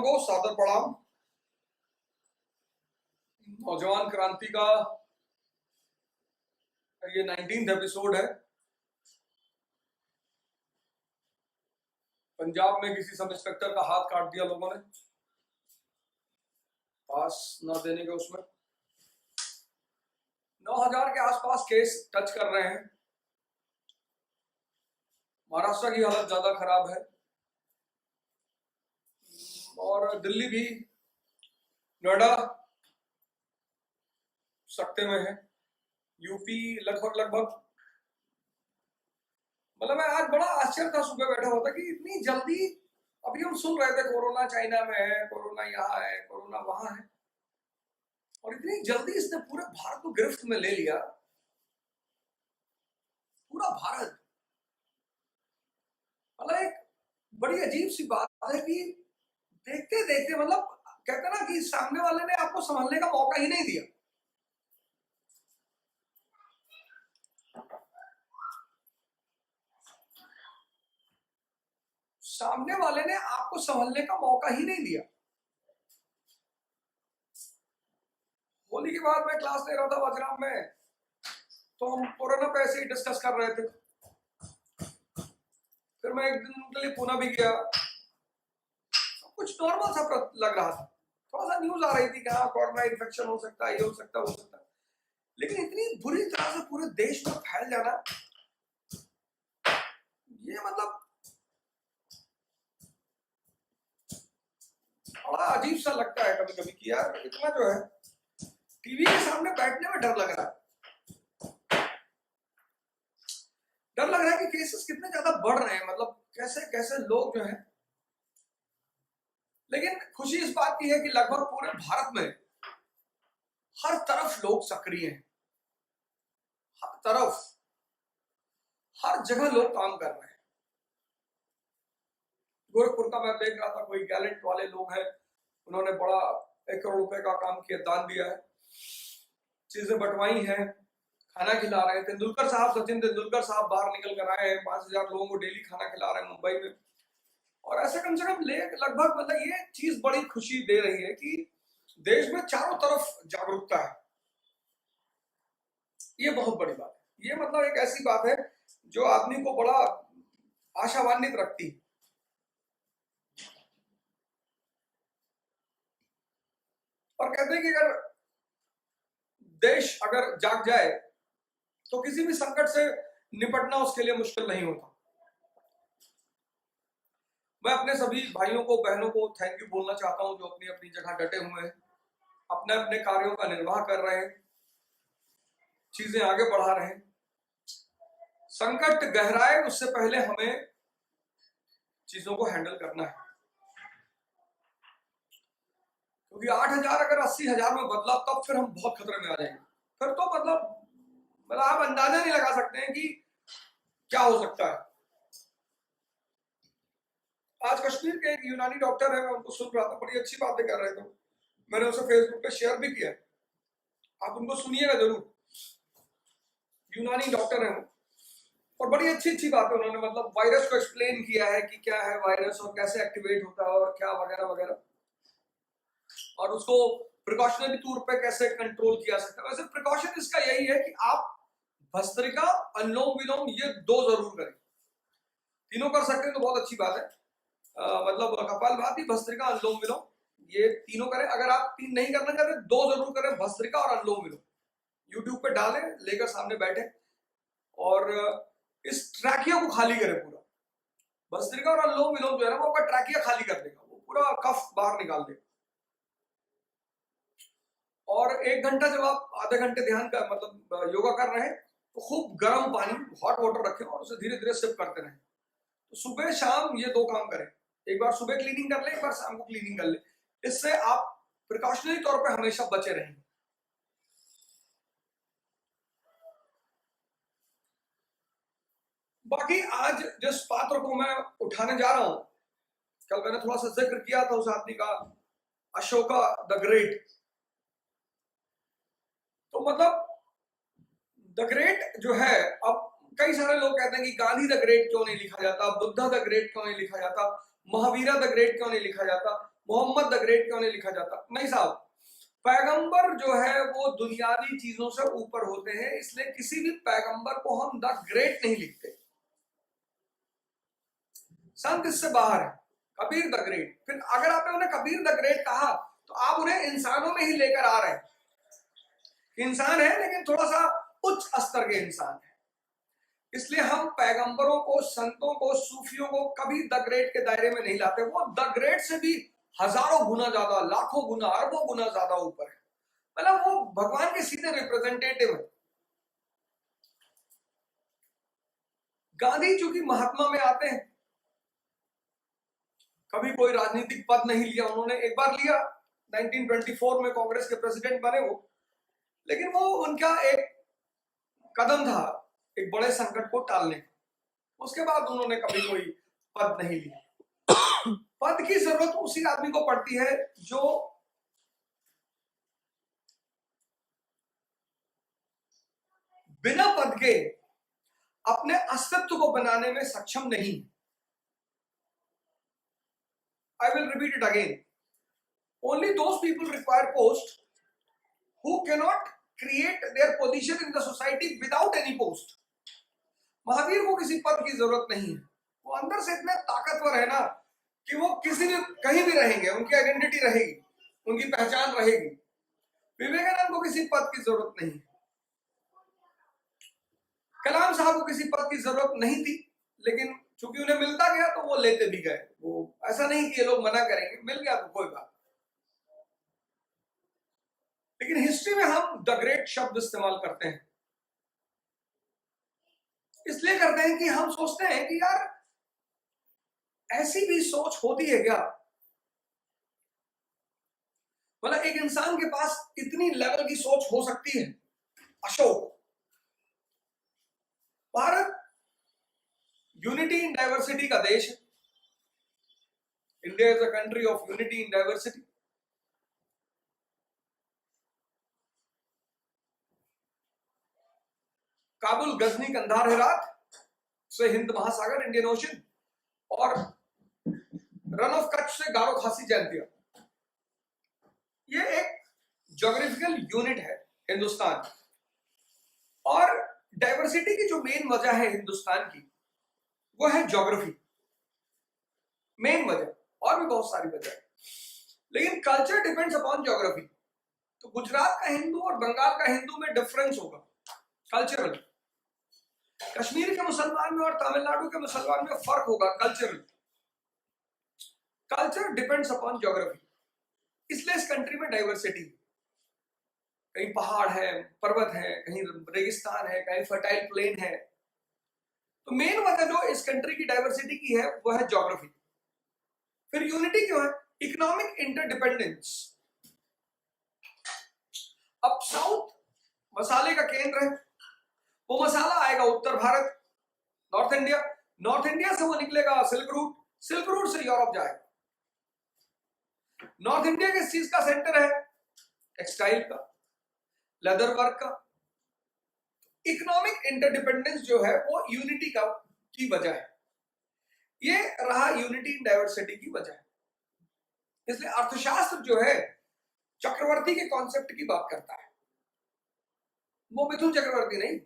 को सादर प्रणाम। नौजवान क्रांति का ये 19th एपिसोड है। पंजाब में किसी सब इंस्पेक्टर का हाथ काट दिया लोगों ने, पास ना देने के उसमें 9,000 के आसपास केस टच कर रहे हैं। महाराष्ट्र की हालत ज्यादा खराब है और दिल्ली भी, नोएडा सख्ते में है, यूपी लगभग मतलब मैं आज बड़ा आश्चर्य था, सुबह बैठा हुआ था कि इतनी जल्दी, अभी हम सुन रहे थे कोरोना चाइना में है, कोरोना यहाँ है, कोरोना वहां है, और इतनी जल्दी इसने पूरे भारत को गिरफ्त में ले लिया। पूरा भारत, मतलब एक बड़ी अजीब सी बात है कि देखते देखते, मतलब कहते ना कि सामने वाले ने आपको संभलने का मौका ही नहीं दिया। सामने वाले ने आपको संभलने का मौका ही नहीं दिया। होली के बाद मैं क्लास ले रहा था वज्राम में, तो हम कोरोना पे ऐसे ही डिस्कस कर रहे थे। फिर मैं एक दिन के लिए पुणे भी गया, कुछ नॉर्मल सा लग रहा था, थोड़ा सा न्यूज आ रही थी कि हाँ कोरोना इन्फेक्शन हो सकता है, ये हो सकता है, वो हो सकता है, लेकिन इतनी बुरी तरह से पूरे देश में फैल जाना, ये मतलब बड़ा अजीब सा लगता है कभी कभी कि यार इतना जो है टीवी के सामने बैठने में डर लग रहा है। डर लग रहा है कि केसेस कितने ज्यादा बढ़ रहे हैं, मतलब कैसे कैसे लोग जो हैं। लेकिन खुशी इस बात की है कि लगभग पूरे भारत में हर तरफ लोग सक्रिय हैं, हर तरफ, हर जगह लोग काम कर रहे हैं। गोरखपुर का मैं देख रहा था, कोई गैलेंट वाले लोग हैं, उन्होंने बड़ा 1 करोड़ रुपए का काम किया, दान दिया है, चीजें बंटवाई हैं, खाना खिला रहे हैं। तेंदुलकर साहब, सचिन तेंदुलकर साहब बाहर निकल कर आए हैं, 5,000 लोगों को डेली खाना खिला रहे हैं मुंबई में। और ऐसे कम से कम लगभग, मतलब ये चीज बड़ी खुशी दे रही है कि देश में चारों तरफ जागरूकता है। ये बहुत बड़ी बात है। ये मतलब एक ऐसी बात है जो आदमी को बड़ा आशान्वित रखती है। और कहते हैं कि अगर देश अगर जाग जाए तो किसी भी संकट से निपटना उसके लिए मुश्किल नहीं होता। मैं अपने सभी भाइयों को, बहनों को थैंक यू बोलना चाहता हूं जो अपनी अपनी जगह डटे हुए हैं, अपने अपने कार्यों का निर्वाह कर रहे हैं, चीजें आगे बढ़ा रहे हैं। संकट गहराए उससे पहले हमें चीजों को हैंडल करना है, क्योंकि 8,000 अगर 80,000 में बदला तब फिर हम बहुत खतरे में आ जाएंगे। फिर तो मतलब आप अंदाजा नहीं लगा सकते हैं कि क्या हो सकता है। आज कश्मीर के एक यूनानी डॉक्टर है, मैं उनको सुन रहा था, बड़ी अच्छी बातें कर रहे थे, मैंने उसे फेसबुक पे शेयर भी किया, आप उनको सुनिएगा जरूर। यूनानी डॉक्टर है वो, और बड़ी अच्छी अच्छी बातें उन्होंने, मतलब वायरस को एक्सप्लेन किया है कि क्या है वायरस और कैसे एक्टिवेट होता है और क्या वगैरह वगैरह, और उसको प्रिकॉशनरी तौर पे कैसे कंट्रोल किया सकता है। वैसे प्रिकॉशन इसका यही है कि आप भस्त्रिका, अनुलोम विलोम, ये 2 जरूर करें। तीनों कर सकते हैं तो बहुत अच्छी बात है, मतलब कपालभाति, भस्त्रिका, अनुलोम विलोम, ये तीनों करें। अगर आप 3 नहीं करना चाहते 2 जरूर करें, भस्त्रिका और अनुलोम विलोम। यूट्यूब पे डालें, लेकर सामने बैठे और इस ट्रैकिया को खाली करें पूरा। भस्त्रिका और अनुलोम विलोम जो है ना, वो आपका ट्रैकिया खाली कर देगा, वो पूरा कफ बाहर निकाल देगा। और 1 घंटा जब आप आधे घंटे ध्यान का मतलब योगा कर रहे हैं तो खूब गर्म पानी, हॉट वाटर रखें और उसे धीरे धीरे सिप करते रहें। तो सुबह शाम ये 2 काम करें, एक बार सुबह क्लीनिंग कर ले, एक बार शाम को क्लीनिंग कर ले। इससे आप प्रिकॉशनरी तौर पे हमेशा बचे रहेंगे। बाकी आज जिस पात्र को मैं उठाने जा रहा हूं, कल मैंने थोड़ा सा जिक्र किया था उस आदमी का, अशोका द ग्रेट। तो मतलब द ग्रेट जो है, अब कई सारे लोग कहते हैं कि गांधी द ग्रेट क्यों नहीं लिखा जाता, बुद्धा द ग्रेट क्यों नहीं लिखा जाता, महावीरा द ग्रेट क्यों नहीं लिखा जाता। मोहम्मद द ग्रेट क्यों नहीं लिखा जाता? नहीं साहब, पैगंबर जो है वो दुनियावी चीजों से ऊपर होते हैं, इसलिए किसी भी पैगंबर को हम द ग्रेट नहीं लिखते। संत इससे बाहर है, कबीर द ग्रेट। फिर अगर आपने उन्हें कबीर द ग्रेट कहा तो आप उन्हें इंसानों में ही लेकर आ रहे हैं। इंसान है लेकिन थोड़ा सा उच्च स्तर के इंसान है, इसलिए हम पैगंबरों को, संतों को, सूफियों को कभी द ग्रेट के दायरे में नहीं लाते। वो द ग्रेट से भी हजारों गुना ज्यादा, लाखों गुना, अरबों गुना ज्यादा ऊपर है। मतलब वो भगवान के सीधे रिप्रेजेंटेटिव है। गांधी चूंकि महात्मा में आते हैं, कभी कोई राजनीतिक पद नहीं लिया उन्होंने, एक बार लिया 1924 में कांग्रेस के प्रेसिडेंट बने वो, लेकिन वो उनका एक कदम था एक बड़े संकट को टालने। उसके बाद उन्होंने कभी कोई पद नहीं लिया। पद की जरूरत उसी आदमी को पड़ती है जो बिना पद के अपने अस्तित्व को बनाने में सक्षम नहीं। I will repeat it again. Only those people require post who cannot create their position in the society without any post. Mahavir को किसी पद की जरूरत नहीं है, वो अंदर से इतने ताकतवर है ना कि वो किसी भी कहीं भी रहेंगे, उनकी आइडेंटिटी रहेगी, उनकी पहचान रहेगी। विवेकानंद को किसी पद की जरूरत नहीं, कलाम साहब को किसी पद की जरूरत नहीं थी, लेकिन चूंकि उन्हें मिलता गया तो वो लेते भी गए। वो ऐसा नहीं कि ये लोग मना करेंगे, मिल गया तो कोई बात। लेकिन हिस्ट्री में हम द ग्रेट शब्द इस्तेमाल करते हैं, इसलिए करते हैं कि हम सोचते हैं कि यार ऐसी भी सोच होती है क्या? मतलब एक इंसान के पास इतनी लेवल की सोच हो सकती है। Ashok, Bharat unity in diversity का देश है। India is a country of unity in diversity. Kabul, Ghazni, Kandahar, Herat से हिंद महासागर, इंडियन ओशन, और रन ऑफ कच्छ से गारो खासी जयंतिया। ये एक ज्योग्राफिकल यूनिट है हिंदुस्तान। और डाइवर्सिटी की जो मेन वजह है हिंदुस्तान की, वो है ज्योग्राफी, मेन वजह। और भी बहुत सारी वजह है, लेकिन कल्चर डिपेंड्स अपॉन ज्योग्राफी। तो गुजरात का हिंदू और बंगाल का हिंदू में डिफरेंस होगा कल्चरल। कश्मीर के मुसलमान में और तमिलनाडु के मुसलमान में फर्क होगा cultural. Culture depends upon geography, इसलिए इस कंट्री में डाइवर्सिटी। कहीं पहाड़ है, पर्वत है, कहीं रेगिस्तान है, कहीं फर्टाइल प्लेन है। तो मेन वजह जो इस कंट्री की डाइवर्सिटी की है वो है ज्योग्राफी। फिर यूनिटी क्यों है? Economic interdependence. अब साउथ मसाले का केंद्र है, वो मसाला आएगा उत्तर भारत, नॉर्थ इंडिया। नॉर्थ इंडिया से वो निकलेगा सिल्क रूट, सिल्क रूट से यूरोप जाएगा। नॉर्थ इंडिया किस चीज का सेंटर है? टेक्सटाइल का, लेदर वर्क का। इकोनॉमिक इंटरडिपेंडेंस जो है वो यूनिटी का की वजह है। ये रहा यूनिटी इन डाइवर्सिटी की वजह। इसलिए अर्थशास्त्र जो है चक्रवर्ती के कॉन्सेप्ट की बात करता है। वो मिथुन चक्रवर्ती नहीं,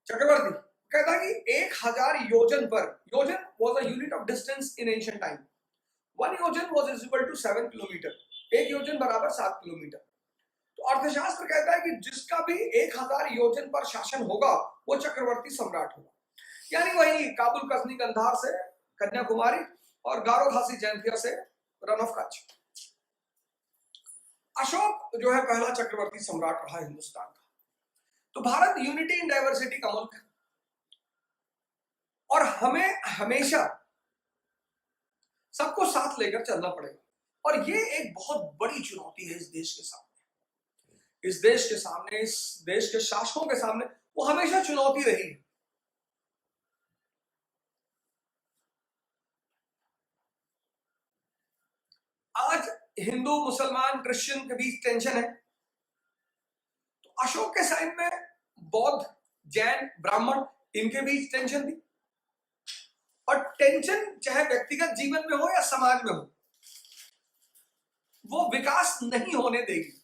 चक्रवर्ती कहता है कि 1000 योजन पर, योजन was a unit of distance in ancient time. 1 योजन वाज इक्वल टू 7 किलोमीटर। 1 योजन बराबर 7 किलोमीटर। तो अर्थशास्त्र कहता है कि जिसका भी 1000 योजन पर शासन होगा वो चक्रवर्ती सम्राट होगा। यानी वही काबुल, गजनी, कंधार से कन्याकुमारी और गारो खासी जयंतिया से रन ऑफ कच्छ। अशोक जो है पहला चक्रवर्ती सम्राट रहा हिंदुस्तान का। तो भारत यूनिटी इन डाइवर्सिटी का मुल्क है, और हमें हमेशा सबको साथ लेकर चलना पड़ेगा। और ये एक बहुत बड़ी चुनौती है इस देश के सामने, इस देश के सामने, इस देश के शासकों के सामने। वो हमेशा चुनौती रही है। आज हिंदू, मुसलमान, क्रिश्चियन के बीच टेंशन है, तो अशोक के टाइम में बौद्ध, जैन, ब्राह्मण, इनके बीच टेंशन थी। और टेंशन चाहे व्यक्तिगत जीवन में हो या समाज में हो, वो विकास नहीं होने देगी।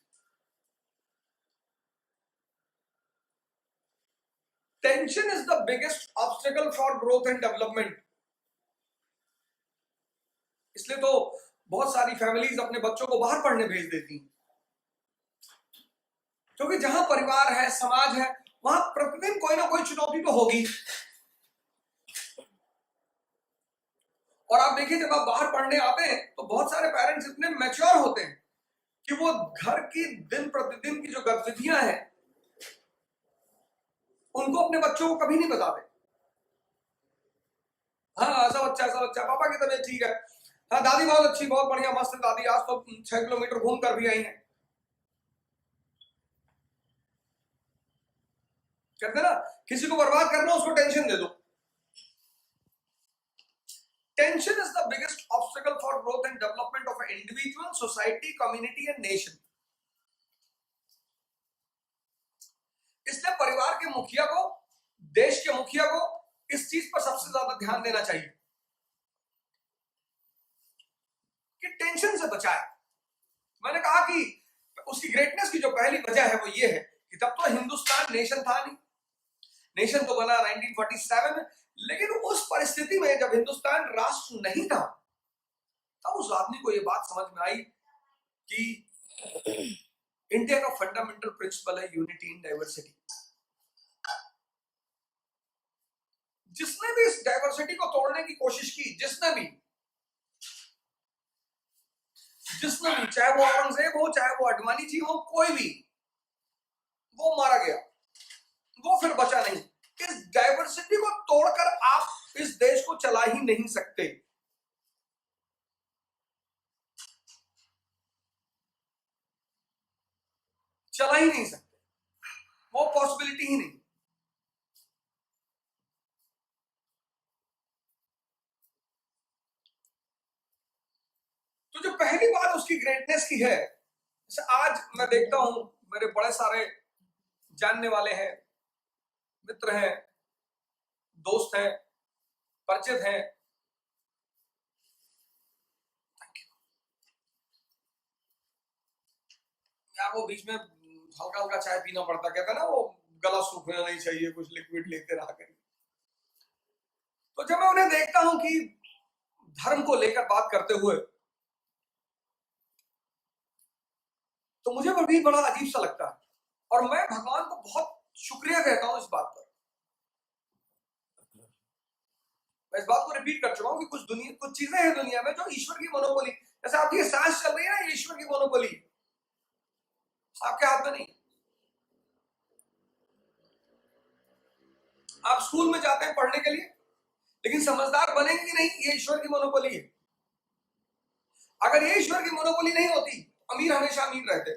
Tension is the biggest obstacle for growth and development. इसलिए तो बहुत सारी फैमिलीज अपने बच्चों को बाहर पढ़ने भेज देती हैं, क्योंकि जहां परिवार है, समाज है, वहां प्रतिदिन कोई ना कोई चुनौती तो होगी। और आप देखिए, जब आप बाहर पढ़ने आते हैं तो बहुत सारे पेरेंट्स इतने मैच्योर होते हैं कि वो घर की दिन प्रतिदिन की जो गतिविधियां हैं उनको अपने बच्चों को कभी नहीं बताते। हाँ, ऐसा बच्चा, पापा की तबीयत ठीक है, हाँ दादी बहुत अच्छी, बहुत बढ़िया, मस्त है दादी, आज तो 6 किलोमीटर घूम कर भी आई है। कहते ना, किसी को बर्बाद करना, उसको टेंशन दे दो। Tension is the biggest obstacle for growth and development of an individual, society, community and nation. इसलिए परिवार के मुखिया को, देश के मुखिया को इस चीज पर सबसे ज्यादा ध्यान देना चाहिए कि टेंशन से बचाए। मैंने कहा कि उसकी ग्रेटनेस की जो पहली वजह है वो ये है कि तब तो हिंदुस्तान नेशन था नहीं, नेशन तो बना 1947 में, लेकिन उस परिस्थिति में जब हिंदुस्तान राष्ट्र नहीं था, तब उस आदमी को ये बात समझ में आई कि इंडिया का फंडामेंटल प्रिंसिपल है यूनिटी इन डाइवर्सिटी। जिसने भी इस डाइवर्सिटी को तोड़ने की कोशिश की, जिसने भी, चाहे वो औरंगजेब हो, चाहे वो अडवाणी जी हो, कोई भी, वो मारा गया, वो फिर बचा नहीं। इस डाइवर्सिटी को तोड़कर आप इस देश को चला ही नहीं सकते। चला ही नहीं सकते, वो पॉसिबिलिटी ही नहीं। तो जो पहली बात उसकी ग्रेटनेस की है, जैसे आज मैं देखता हूं, मेरे बड़े सारे जानने वाले हैं, मित्र हैं, दोस्त हैं, परिचित हैं, यार वो बीच में हल्का हल्का चाय पीना पड़ता, कहता ना वो गला सूखना नहीं चाहिए, कुछ लिक्विड लेते रहा करिए। तो जब मैं उन्हें देखता हूं कि धर्म को लेकर बात करते हुए, तो मुझे भी बड़ा अजीब सा लगता है, और मैं भगवान को बहुत शुक्रिया कहता हूं इस बात पर। मैं इस बात को रिपीट कर चुका हूं कि कुछ चीजें हैं दुनिया में जो ईश्वर की मोनोपोली, जैसे आपकी ये सांस चल रही है ना, ईश्वर की मोनोपोली, आपके हाथ में नहीं। आप स्कूल में जाते हैं पढ़ने के लिए, लेकिन समझदार बनेंगे नहीं, ये ईश्वर की मोनोपोली है। अगर ये ईश्वर की मोनोपोली नहीं होती, अमीर हमेशा अमीर रहते,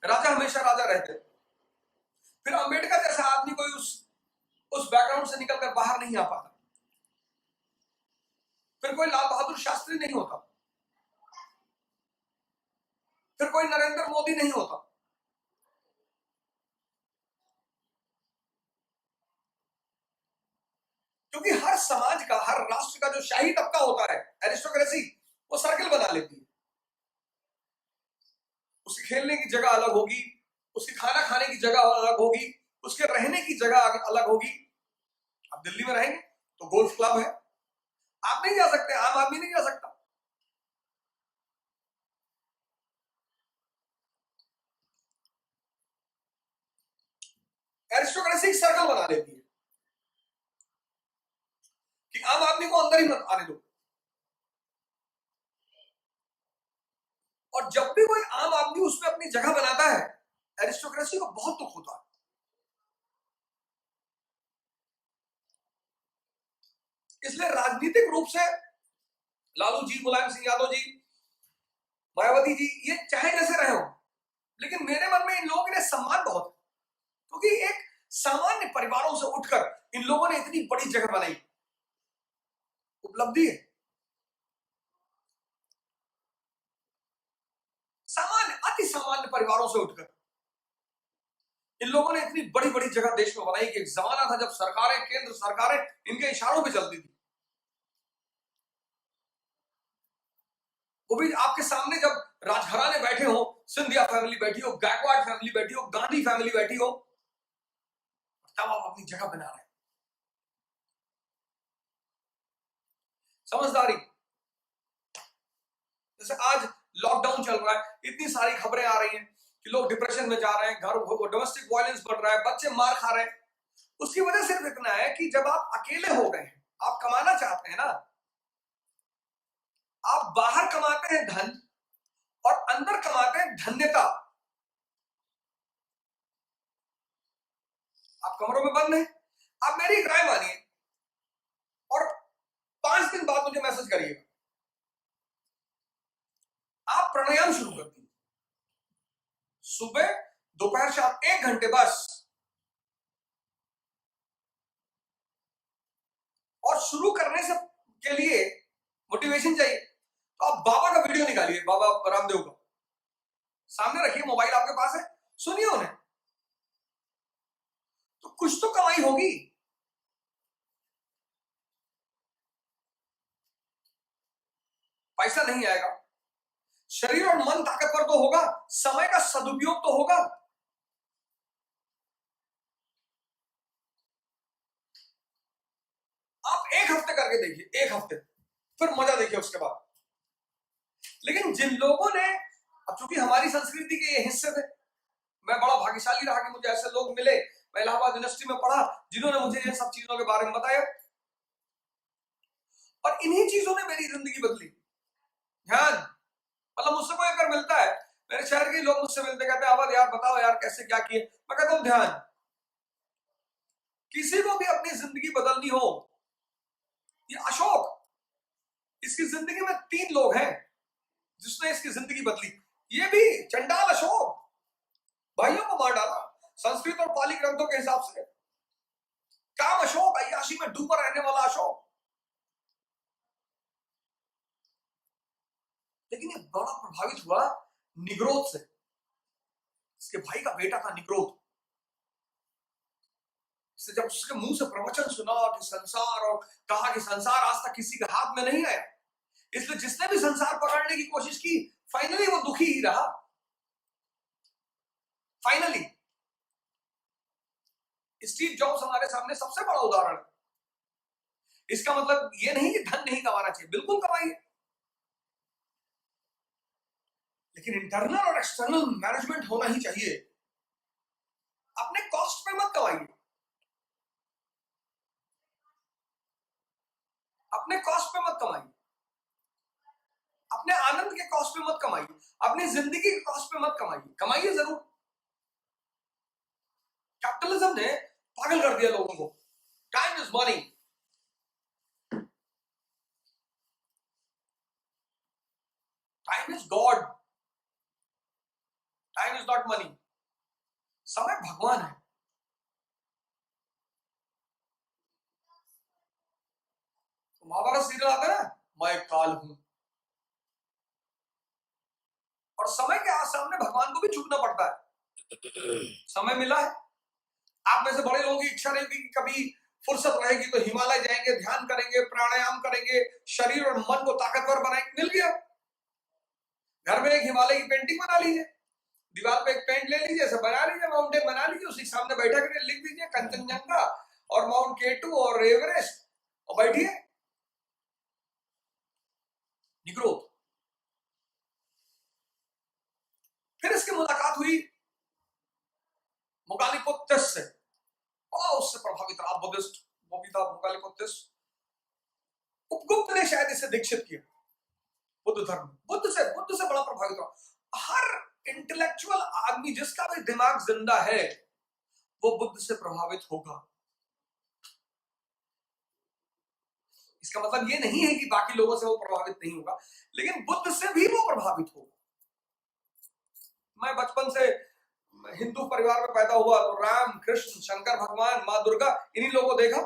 राजा हमेशा राजा रहते, फिर अंबेडकर जैसा आदमी कोई उस बैकग्राउंड से निकलकर बाहर नहीं आ पाता, फिर कोई लाल बहादुर शास्त्री नहीं होता, फिर कोई नरेंद्र मोदी नहीं होता। क्योंकि हर समाज का, हर राष्ट्र का जो शाही तबका होता है, एरिस्टोक्रेसी, वो सर्कल बना लेती है। उसकी खेलने की जगह अलग होगी, उसकी खाना खाने की जगह अलग होगी, उसके रहने की जगह अलग होगी। आप दिल्ली में रहेंगे तो गोल्फ क्लब है, आप नहीं जा सकते, आम आदमी नहीं जा सकता। एरिस्टोक्रेसी सर्कल बना लेती है कि आम आदमी को अंदर ही मत आने दो। और जब भी कोई आम आदमी उसमें अपनी जगह बनाता है, एरिस्टोक्रेसी को बहुत दुख होता है। इसलिए राजनीतिक रूप से लालू जी, मुलायम सिंह यादव जी, मायावती जी, ये चाहे जैसे रहे हो, लेकिन मेरे मन में इन लोगों के लिए सम्मान बहुत है, क्योंकि एक सामान्य परिवारों से उठकर इन लोगों ने इतनी बड़ी जगह बनाई, उपलब्धि है। सामान्य, अति सामान्य परिवारों से उठकर इन लोगों ने इतनी बड़ी बड़ी जगह देश में बनाई कि एक जमाना था जब सरकारें, केंद्र सरकारें इनके इशारों पे चलती थी। वो भी आपके सामने जब राजघराने बैठे हो, सिंधिया फैमिली बैठी हो, गायकवाड़ फैमिली बैठी हो, गांधी फैमिली बैठी हो, तब आप अपनी जगह बना रहे हैं। समझदारी। जैसे आज लॉकडाउन चल रहा है, इतनी सारी खबरें आ रही हैं कि लोग डिप्रेशन में जा रहे हैं, घर डोमेस्टिक वायलेंस बढ़ रहा है, बच्चे मार खा रहे हैं। उसकी वजह सिर्फ इतना है कि जब आप अकेले हो गए हैं, आप कमाना चाहते हैं ना, आप बाहर कमाते हैं धन और अंदर कमाते हैं धन्यता। आप कमरों में बंद हैं, आप मेरी एक राय मानिए और 5 दिन बाद मुझे मैसेज करिएगा। आप प्राणायाम शुरू कर दीजिए, सुबह दोपहर शाम 1 घंटे बस। और शुरू करने से के लिए मोटिवेशन चाहिए तो आप बाबा का वीडियो निकालिए, बाबा रामदेव का, सामने रखिए, मोबाइल आपके पास है, सुनिए उन्हें, तो कुछ तो कमाई होगी। पैसा नहीं आएगा, शरीर और मन ताकतवर तो होगा, समय का सदुपयोग तो होगा। आप 1 हफ्ते करके देखिए, 1 हफ्ते, फिर मजा देखिए उसके बाद। लेकिन जिन लोगों ने, अब चूंकि हमारी संस्कृति के ये हिस्से थे, मैं बड़ा भाग्यशाली रहा कि मुझे ऐसे लोग मिले, मैं इलाहाबाद यूनिवर्सिटी में पढ़ा, जिन्होंने मुझे ये सब चीजों के बारे में बताया, और इन्हीं चीजों ने मेरी जिंदगी बदली। ध्यान, मतलब मुझसे कोई अगर मिलता है, मेरे शहर के लोग मुझसे मिलते, कहते हैं आवाज यार बताओ यार कैसे क्या किए, मैं कहता हूं ध्यान। किसी को भी अपनी जिंदगी बदलनी हो, ये अशोक, इसकी जिंदगी में 3 लोग हैं जिसने इसकी जिंदगी बदली। ये भी चंडाल अशोक, भाइयों को मार डाला संस्कृत और पाली ग्रंथों के हिसाब से। काम अशोक, अय्याशी में डूबा रहने वाला अशोक। लेकिन ये बड़ा प्रभावित हुआ निग्रोध से। इसके भाई का बेटा था निग्रोध। जब उसके मुंह से प्रवचन सुना कि संसार, और कहा कि संसार आज तक किसी के हाथ में नहीं आया, इसलिए जिसने भी संसार पकड़ने की कोशिश की, फाइनली वो दुखी ही रहा। फाइनली स्टीव जॉब्स हमारे सामने सबसे बड़ा उदाहरण है। इसका मतलब ये नहीं कि धन नहीं कमाना चाहिए, बिल्कुल कमाइए, लेकिन इंटरनल और एक्सटर्नल मैनेजमेंट होना ही चाहिए। अपने कॉस्ट पे मत कमाइए, अपने कॉस्ट पे मत कमाइए, अपने आनंद के कॉस्ट पे मत कमाइए, अपनी जिंदगी के कॉस्ट पे मत कमाइए। कमाइए जरूर। कैपिटलिज्म ने पागल कर दिया लोगों को। Time is money, time is God, time is not money. समय भगवान है। तो महाभारत सीरियल आता है ना, मैं काल हूं, और समय के सामने भगवान को भी झुकना पड़ता है। समय मिला है, आप में से बड़े लोगों की इच्छा रहेगी कि कभी फुर्सत रहेगी तो हिमालय जाएंगे, ध्यान करेंगे, प्राणायाम करेंगे, शरीर और मन को ताकतवर बनाएंगे। मिल गया। घर में एक हिमालय की पेंटिंग बना लीजिए, दीवार पे एक पेंट ले लीजिए, सब बना लीजिए, माउंटेन बना लीजिए, उसी सामने बैठा करके लिख दीजिए कंचनजंगा और माउंट केटू और एवरेस्ट, और बैठिए। निग्रोध। फिर इसकी मुलाकात हुई मुगालिपुत्तिस से, और उससे प्रभावित रहा बुद्धिस्ट, वो भी था मुगालिपुत्तिस। उपगुप्त ने शायद इसे दीक्षित किया बुद्ध धर्म। बुद्ध से बड़ा प्रभावित रहा। हर इंटेलेक्चुअल आदमी जिसका भी दिमाग जिंदा है, वो बुद्ध से प्रभावित होगा। इसका मतलब ये नहीं है कि बाकी लोगों से वो प्रभावित नहीं होगा, लेकिन बुद्ध से भी वो प्रभावित होगा। मैं बचपन से हिंदू परिवार में पैदा हुआ, तो राम, कृष्ण, शंकर भगवान, माँ दुर्गा, इन्हीं लोगों को देखा।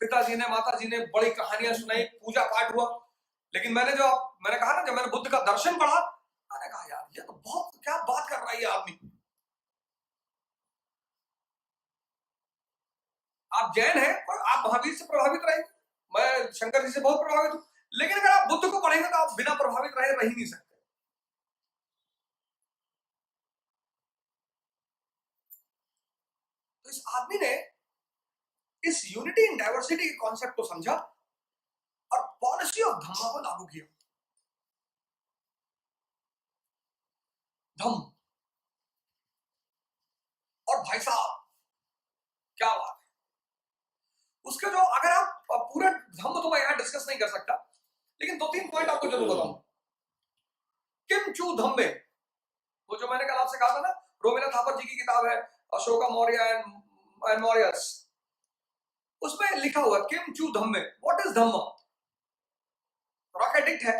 पिताजी ने, माताजी ने बड़ी कहानियां सुनाई, पूजा पाठ हुआ। लेकिन मैंने कहा ना, जब मैंने बुद्ध का दर्शन पढ़ा, मैंने कहा यार ये तो बहुत क्या बात कर रहा है ये आदमी। आप जैन हैं और आप महावीर से प्रभावित रहे, मैं शंकर जी से बहुत प्रभावित हूं, लेकिन अगर आप बुद्ध को पढ़ेंगे तो आप बिना प्रभावित रह ही नहीं सकते। तो इस आदमी ने इस यूनिटी इन डाइवर्सिटी के कॉन्सेप्ट को समझा और पॉलिसी ऑफ धम्मा को लागू किया। धम्म, और भाई साहब क्या बात है उसके, जो अगर आप पूरा धम्म तो मैं यहां डिस्कस नहीं कर सकता, लेकिन 2-3 पॉइंट आपको जरूर बताऊं। किम चू धम्मे, वो जो मैंने कल आपसे कहा था ना, रोमिला थापर जी की किताब है अशोका मौर्य एंड मौर्यस, उसमें लिखा हुआ किम चू धम्मे, what is Dhamma. Rock edict है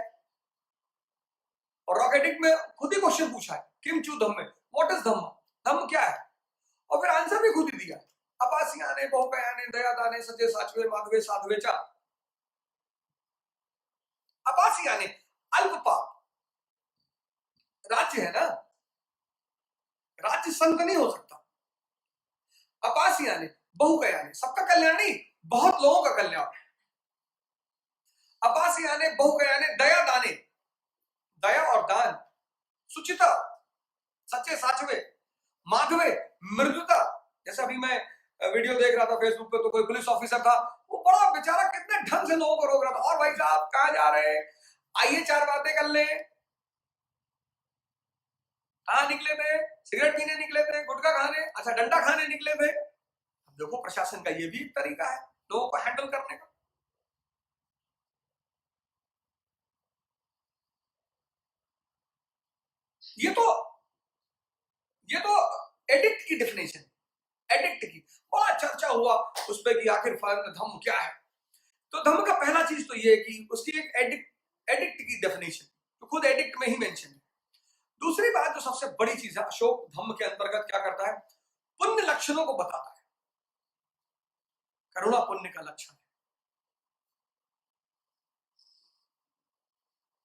और रॉक एडिक्ट में खुद ही क्वेश्चन पूछा है किम चू धम्मे, व्हाट इज धम्म, धम्म क्या है, और फिर आंसर भी खुद ही दिया। अपासियाने बहुकयाने दयादाने सचे साचवे माधवे साधवे चा। अपासियाने अल्पपा, राज्य है ना, राज्य संत नहीं हो सकता। अपासियाने बहुकयाने, सबका कल्याण नहीं, बहुत लोगों का कल्याण। अपासियाने बहुकयाने दया दाने, दया और दान, सुचिता, सच्चे साचवे, माधवे, मृदुता। जैसे अभी मैं वीडियो देख रहा था फेसबुक पे, तो कोई पुलिस ऑफिसर था, वो बड़ा बेचारा कितने ढंग से लोगों को रोक रहा था, और भाई साहब कहां जा रहे हैं, आइए 4 बातें कर ले। कहां निकले थे, सिगरेट पीने निकले थे, गुटखा खाने, अच्छा डंडा खाने निकले थे। अब देखो प्रशासन का ये भी एक तरीका है लोगों को हैंडल करने का। ये तो एडिक्ट की डेफिनेशन, एडिक्ट की बड़ा चर्चा हुआ उस पर कि आखिर धम्म क्या है। तो धम्म का पहला चीज तो ये कि उसकी एक एडिक्ट की डेफिनेशन तो खुद एडिक्ट में ही मेंशन है। दूसरी बात जो सबसे बड़ी चीज है, अशोक धम्म के अंतर्गत क्या करता है, पुण्य लक्षणों को बताता है। करुणा पुण्य का लक्षण है,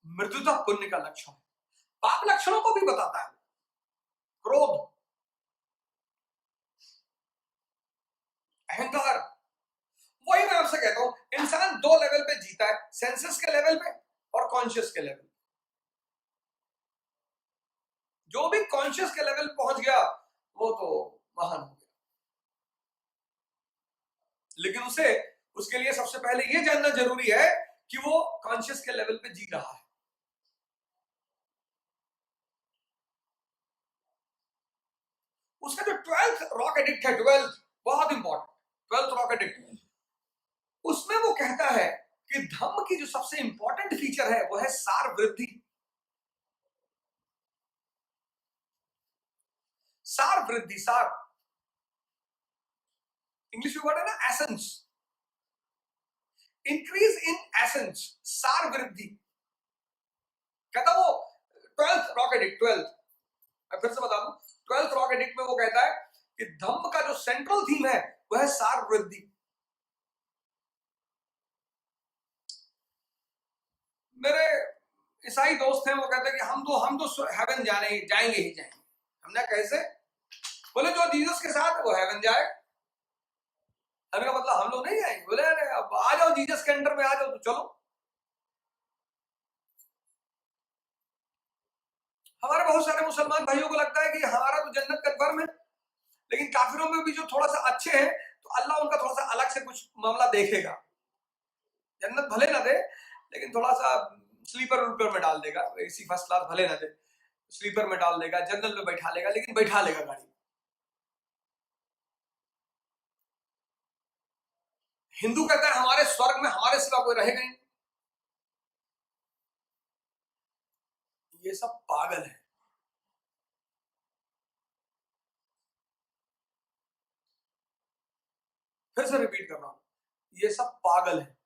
मृदुता पुण्य का लक्षण है, पाप लक्षणों को भी बताता है। क्रोध, अहंकार, वही मैं आपसे कहता हूं इंसान 2 लेवल पे जीता है, सेंसेस के लेवल पे और कॉन्शियस के लेवल। जो भी कॉन्शियस के लेवल पहुंच गया वो तो महान हो गया, लेकिन उसे उसके लिए सबसे पहले ये जानना जरूरी है कि वो कॉन्शियस के लेवल पे जी रहा है। उसका जो 12th रॉक एडिक्ट है, 12th बहुत इंपॉर्टेंट, 12th रॉक एडिक्ट, उसमें वो कहता है कि धम्म की जो सबसे इंपॉर्टेंट फीचर है वो है सार वृद्धि। सार वृद्धि, सार इंग्लिश में वर्ड है ना एसेंस, इंक्रीज इन एसेंस, सार वृद्धि। कहता वो 12th रॉक एडिक्ट, 12th, मैं फिर से बता दूं, 12th रॉक एडिक्ट में वो कहता है कि धम्म का जो सेंट्रल थीम है वह है सार वृद्धि। मेरे ईसाई दोस्त हैं, वो कहते हैं कि हम तो हेवन जाएंगे ही जाएंगे। हमने कैसे, बोले जो जीसस के साथ है वो हेवन जाए। हमने कहा मतलब हम लोग नहीं जाएंगे, बोले अरे अब आ जाओ जीसस के अंडर में आ जाओ तो चलो। हमारे बहुत सारे मुसलमान भाइयों को लगता है कि हमारा तो जन्नत कन्फर्म है, लेकिन काफिरों में भी जो थोड़ा सा अच्छे हैं तो अल्लाह उनका थोड़ा सा अलग से कुछ मामला देखेगा। जन्नत भले ना दे, लेकिन थोड़ा सा स्लीपर उपर में डाल देगा, एसी फर्स्ट क्लास भले ना दे, स्लीपर में डाल देगा, जनरल में बैठा लेगा, लेकिन बैठा लेगा गाड़ी। हिंदू कहता है हमारे स्वर्ग में हमारे सिवा कोई रहेगा ही नहीं। ये सब पागल है। फिर से रिपीट कर रहा हूं, ये सब पागल है।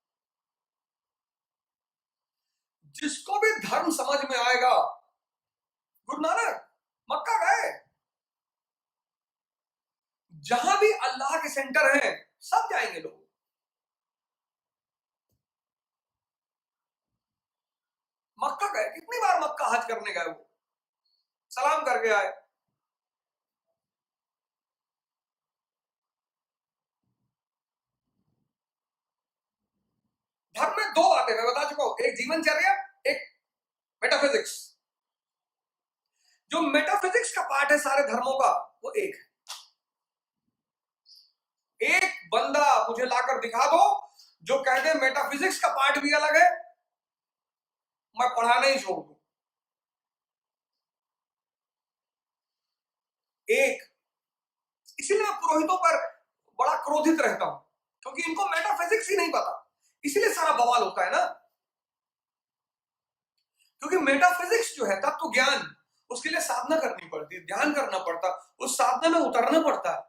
जिसको भी धर्म समझ में आएगा, गुरु नानक मक्का गए, जहां भी अल्लाह के सेंटर है सब जाएंगे लोग। मक्का गए, कितनी बार मक्का हज करने गए, वो सलाम करके आए। धर्म में दो बातें मैं बता चुका हूं, एक जीवनचर्या, एक मेटाफिजिक्स। जो मेटाफिजिक्स का पार्ट है सारे धर्मों का वो एक है। एक बंदा मुझे लाकर दिखा दो जो कह दे मेटाफिजिक्स का पार्ट भी अलग है, मैं पढ़ाना ही छोड़ दूं। एक, इसीलिए मैं पुरोहितों पर बड़ा क्रोधित रहता हूं, क्योंकि इनको मेटाफिजिक्स ही नहीं पता, इसीलिए सारा बवाल होता है ना। क्योंकि मेटाफिजिक्स जो है तत्व ज्ञान, उसके लिए साधना करनी पड़ती, ध्यान करना पड़ता, उस साधना में उतरना पड़ता है,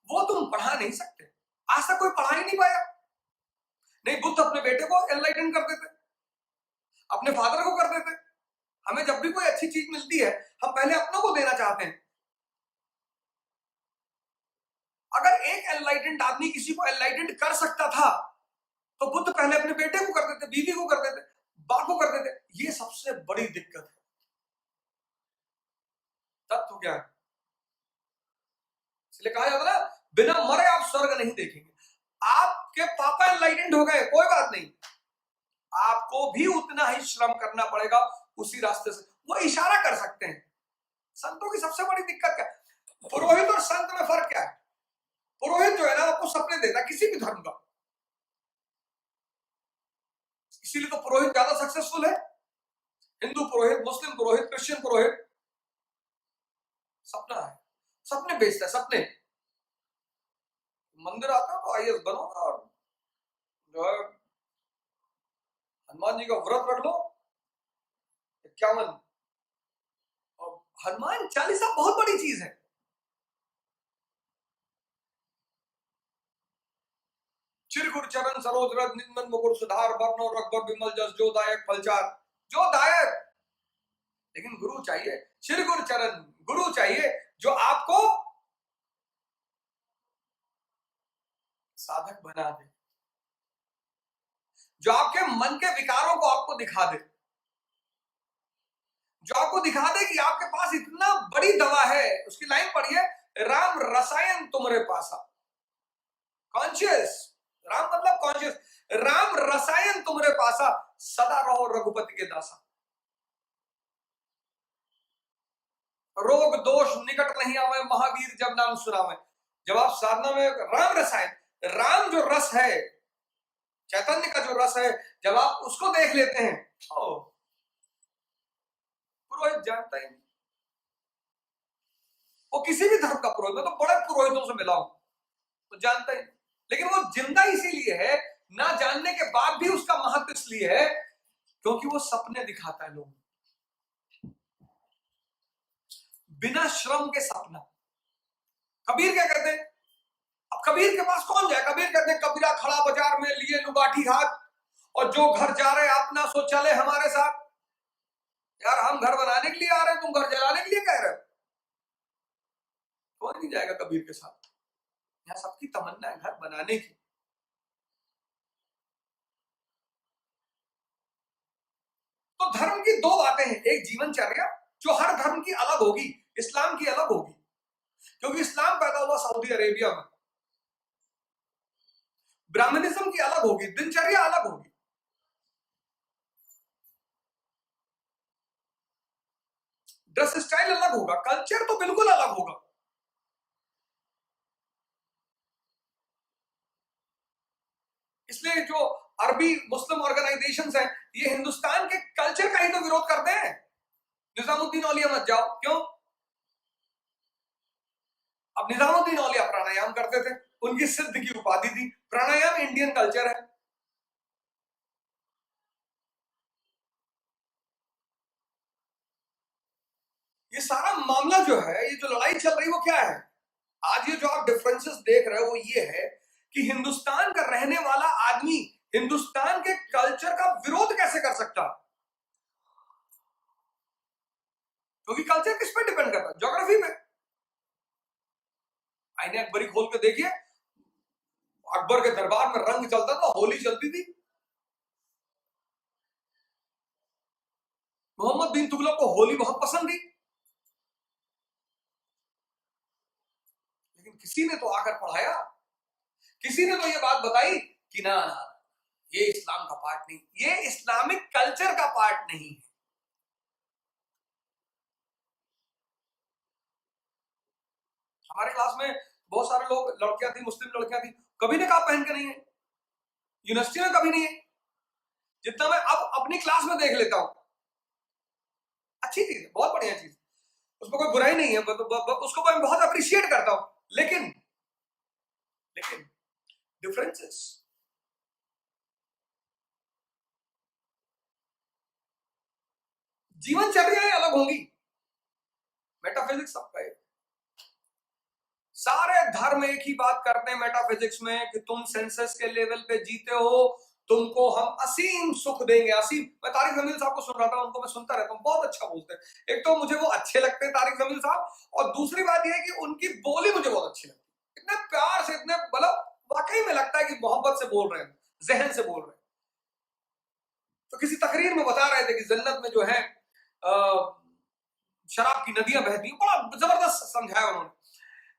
वो तुम पढ़ा नहीं सकते। आज तक कोई पढ़ा ही नहीं पाया। नहीं, बुद्ध अपने बेटे को एनलाइटन कर देते, अपने फादर को कर देते। हमें जब भी कोई अच्छी चीज मिलती है हम पहले अपनों को देना चाहते हैं। अगर एक एनलाइटेंड आदमी किसी को एनलाइटेंड कर सकता था तो बुद्ध पहले अपने बेटे को कर देते, बीवी को कर देते, बाप को कर देते। ये सबसे बड़ी दिक्कत है तत्व ज्ञान। इसलिए कहा जाता ना, बिना मरे आप स्वर्ग नहीं देखेंगे। आपके पापा एनलाइटेंड हो गए, कोई बात नहीं, आपको भी उतना ही श्रम करना पड़ेगा उसी रास्ते से। वो इशारा कर सकते हैं। संतों की सबसे बड़ी दिक्कत क्या है? पुरोहित और संत में फर्क क्या है? पुरोहित जो है ना आपको सपने देता है किसी भी धर्म का, इसीलिए तो पुरोहित ज्यादा सक्सेसफुल है। हिंदू पुरोहित, मुस्लिम पुरोहित, क्रिश्चियन पुरोहित, सपना है, सपने बेचता है, सपने। मंदिर आता है तो आईएएस बनोगा और जो है हनुमान जी का व्रत रख लो 51, और हनुमान चालीसा बहुत बड़ी चीज है। चिरगुर चरण सरोज रज निंदन मुकुर सुधार वर्ण और अकबर विमल जस जो दायक फलचार, जो दायक। लेकिन गुरु चाहिए, चिरगुर चरण गुरु चाहिए जो आपको साधक बना दे, जो आपके मन के विकारों को आपको दिखा दे, जो आपको दिखा दे कि आपके पास इतना बड़ी दवा है। उसकी लाइन पढ़िए, राम रसायन तुम्हारे पासा, कॉन्शियस, राम मतलब कॉन्शियस, राम रसायन तुम्हारे पासा, सदा रहो रघुपति के दासा। रोग दोष निकट नहीं आवे, महावीर जब नाम सुनावे। जब आप साधना में राम रसायन, राम जो रस है, चैतन्य का जो रस है, जब आप उसको देख लेते हैं, पुरोहित जानता ही नहीं। वो किसी भी धर्म का पुरोहित, मैं तो बड़े पुरोहितों से मिला हूं, तो जानता ही, लेकिन वो जिंदा इसीलिए है, ना जानने के बाद भी उसका महत्व इसलिए है क्योंकि वो सपने दिखाता है लोगों, बिना श्रम के सपना। कबीर क्या कहते हैं? अब कबीर के पास कौन जाए? कबीर कहते हैं, कबीरा खड़ा बाजार में लिए लुगाठी हाथ, और जो घर जा रहे अपना सो चले हमारे साथ। यार हम घर बनाने के लिए आ रहे हैं, तुम घर जलाने के लिए कह रहे हो? कौन नहीं जाएगा कबीर के साथ? यहाँ सबकी तमन्ना है घर बनाने की। तो धर्म की दो बातें हैं, एक जीवनचर्या जो हर धर्म की अलग होगी, इस्लाम की अलग होगी, क्योंकि इस्लाम पैदा हुआ सऊदी अरेबिया में। ब्राह्मणिज्म की अलग होगी, दिनचर्या अलग होगी। ड्रेस स्टाइल अलग होगा, कल्चर तो बिल्कुल अलग होगा। इसलिए जो अरबी मुस्लिम ऑर्गेनाइजेशंस हैं, ये हिंदुस्तान के कल्चर का ही तो विरोध करते हैं। निजामुद्दीन औलिया मत जाओ, क्यों? अब निजामुद्दीन औलिया प्राणायाम करते थे, उनकी सिद्ध की उपाधि थी। प्राणायाम इंडियन कल्चर है। ये सारा मामला जो है, ये जो लड़ाई चल रही है, वो क्या है? आज ये जो आप डिफरेंसेस देख रहे हो वो ये है कि हिंदुस्तान का रहने वाला आदमी हिंदुस्तान के कल्चर का विरोध कैसे कर सकता? क्योंकि कल्चर किस पे डिपेंड करता है? ज्योग्राफी पे। आईने अकबरी खोल के देखिए, अकबर के दरबार में रंग चलता था, होली चलती थी। मोहम्मद बिन तुगलक को होली बहुत पसंद थी, लेकिन किसी ने तो आकर पढ़ाया, किसी ने तो ये बात बताई कि ना, ये इस्लाम का पार्ट नहीं, ये इस्लामिक कल्चर का पार्ट नहीं है। हमारे क्लास में बहुत सारे लोग, लड़कियां थी, मुस्लिम लड़कियां थी, कभी निकाब पहन के नहीं है, यूनिवर्सिटी में कभी नहीं है। जितना मैं अब अपनी क्लास में देख लेता हूं, अच्छी चीज है, बहुत बढ़िया चीज, उसमें कोई बुराई नहीं है, उसको मैं बहुत अप्रिशिएट करता हूं। लेकिन लेकिन डिफरेंसेस, जीवनचर्याएं अलग होंगी। मेटाफिजिक्स सबका है, सारे धर्म एक ही बात करते हैं मेटाफिजिक्स में कि तुम सेंसस के लेवल पे जीते हो, तुमको हम असीम सुख देंगे, असीम। मैं तारिक जमील साहब को सुन रहा था, उनको मैं सुनता रहता हूँ, बहुत अच्छा बोलते हैं। एक तो मुझे वो अच्छे लगते हैं तारिक जमील साहब, और दूसरी बात यह है कि उनकी बोली मुझे बहुत अच्छी लगती है, इतने प्यार से, इतने मतलब वाकई में लगता है कि मोहब्बत से बोल रहे हैं, जहन से बोल रहे हैं। तो किसी तकरीर में बता रहे थे कि जन्नत में जो है शराब की नदियां बहती हैं, बड़ा जबरदस्त समझाया उन्होंने।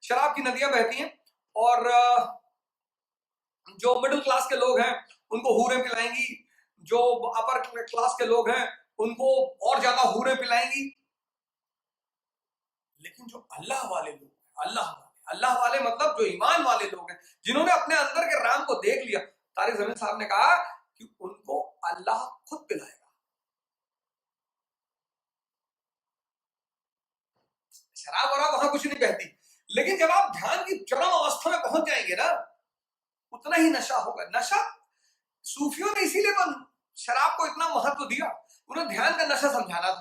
शराब की नदियां बहती हैं और जो मिडिल क्लास के लोग हैं उनको हूरें पिलाएंगी, जो अपर क्लास के लोग हैं उनको और ज्यादा हूरें पिलाएंगी। लेकिन जो अल्लाह वाले लोग हैं, अल्लाह वाले मतलब जो ईमान वाले लोग हैं, जिन्होंने अपने अंदर के राम को देख लिया, तारिक जमील साहब ने कहा कि उनको अल्लाह खुद पिलाएगा। शराब वराब वहां कुछ नहीं बहती, लेकिन जब आप ध्यान की चरम अवस्था में पहुंच जाएंगे ना, उतना ही नशा होगा। नशा सूफियों ने इसीलिए तो शराब को इतना महत्व दिया, उन्हें ध्यान का नशा समझाना था।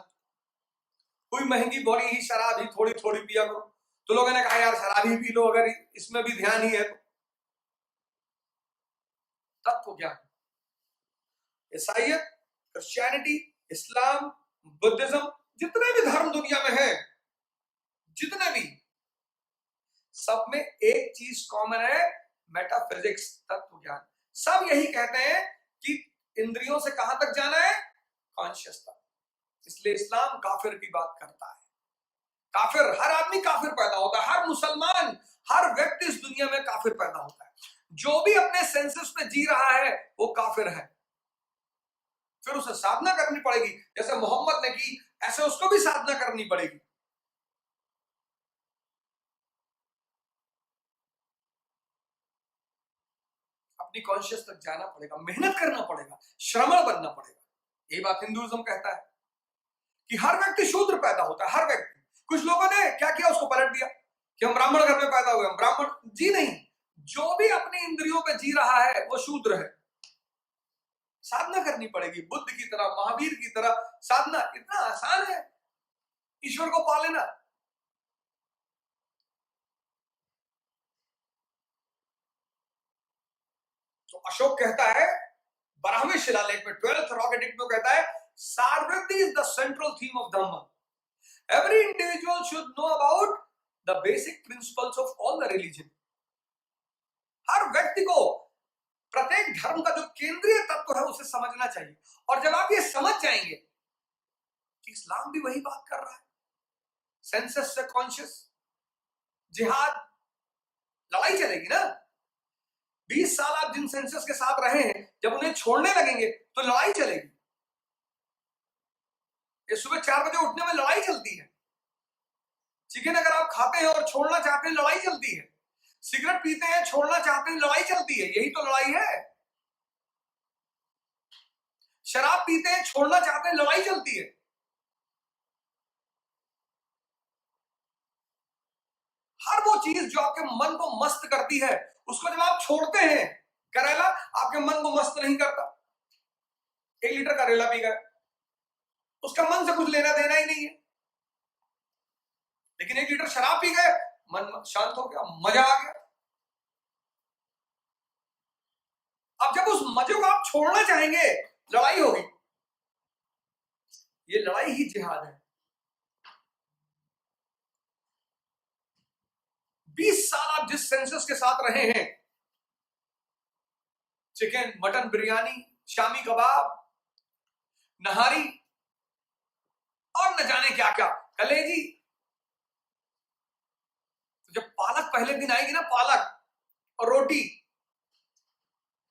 कोई महंगी बड़ी ही शराब ही थोड़ी थोड़ी पिया करो, तो लोगों ने कहा यार शराब ही पी लो, अगर इसमें भी ध्यान ही है तो। तत्व क्या? ईसाइयत, क्रिश्चियनिटी, इस्लाम, बुद्धिज्म, जितने भी धर्म दुनिया में है, जितने भी, सब में एक चीज कॉमन है, मेटाफिजिक्स, तत्व ज्ञान। सब यही कहते हैं कि इंद्रियों से कहां तक जाना है? कॉन्शियस तक। इसलिए इस्लाम काफिर की बात करता है। काफिर, हर आदमी काफिर पैदा होता है, हर मुसलमान, हर व्यक्ति इस दुनिया में काफिर पैदा होता है। जो भी अपने सेंसेस में जी रहा है वो काफिर है। फिर उसे साधना करनी पड़ेगी, जैसे मोहम्मद ने की, ऐसे उसको भी साधना करनी पड़ेगी। अपनी कॉन्शियस तक जाना पड़ेगा, मेहनत करना पड़ेगा, श्रमण बनना पड़ेगा। यही बात हिंदुइज्म कहता है कि हर व्यक्ति शूद्र पैदा होता है, हर व्यक्ति। कुछ लोगों ने क्या किया, उसको पलट दिया कि हम ब्राह्मण घर में पैदा हुए, हम ब्राह्मण। जी नहीं, जो भी अपनी इंद्रियों पे जी रहा है वो शूद्र है। साधना करनी पड़ेगी, बुद्ध की तरह, महावीर की तरह। साधना इतना आसान है, ईश्वर को पा लेना। तो अशोक कहता है 12वें शिलालेख में, 12th रॉक एडिक्ट में कहता है, सारवृद्धि is the central theme of Dhamma. Every individual should know about the basic principles of all the religion. हर व्यक्ति को प्रत्येक धर्म का जो केंद्रीय तत्व है उसे समझना चाहिए। और जब आप ये समझ जाएंगे कि इस्लाम भी वही बात कर रहा है, सेंसस से कॉन्शियस, जिहाद, लड़ाई चलेगी ना। 20 साल आप जिन सेंसस के साथ रहे हैं, जब उन्हें छोड़ने लगेंगे तो लड़ाई चलेगी। ये सुबह 4 बजे उठने में लड़ाई चलती है। चिकन अगर आप खाते हैं और छोड़ना चाहते हैं, लड़ाई चलती है। सिगरेट पीते हैं, छोड़ना चाहते हैं, लड़ाई चलती है। यही तो लड़ाई है। शराब पीते हैं, छोड़ना चाहते हैं, लड़ाई चलती है। हर वो चीज जो आपके मन को मस्त करती है, उसको जब आप छोड़ते हैं, करेला आपके मन को मस्त नहीं करता। 1 लीटर करेला पी गए, उसका मन से कुछ लेना देना ही नहीं है। लेकिन 1 लीटर शराब पी गए, मन शांत हो गया, मजा आ गया। अब जब उस मजे को आप छोड़ना चाहेंगे, लड़ाई होगी। ये लड़ाई ही जिहाद है। 20 साल आप जिस सेंसस के साथ रहे हैं, चिकन, मटन, बिरयानी, शामी कबाब, नहारी और न जाने क्या क्या, कलेजी। तो जब पालक पहले दिन आएगी ना, पालक और रोटी,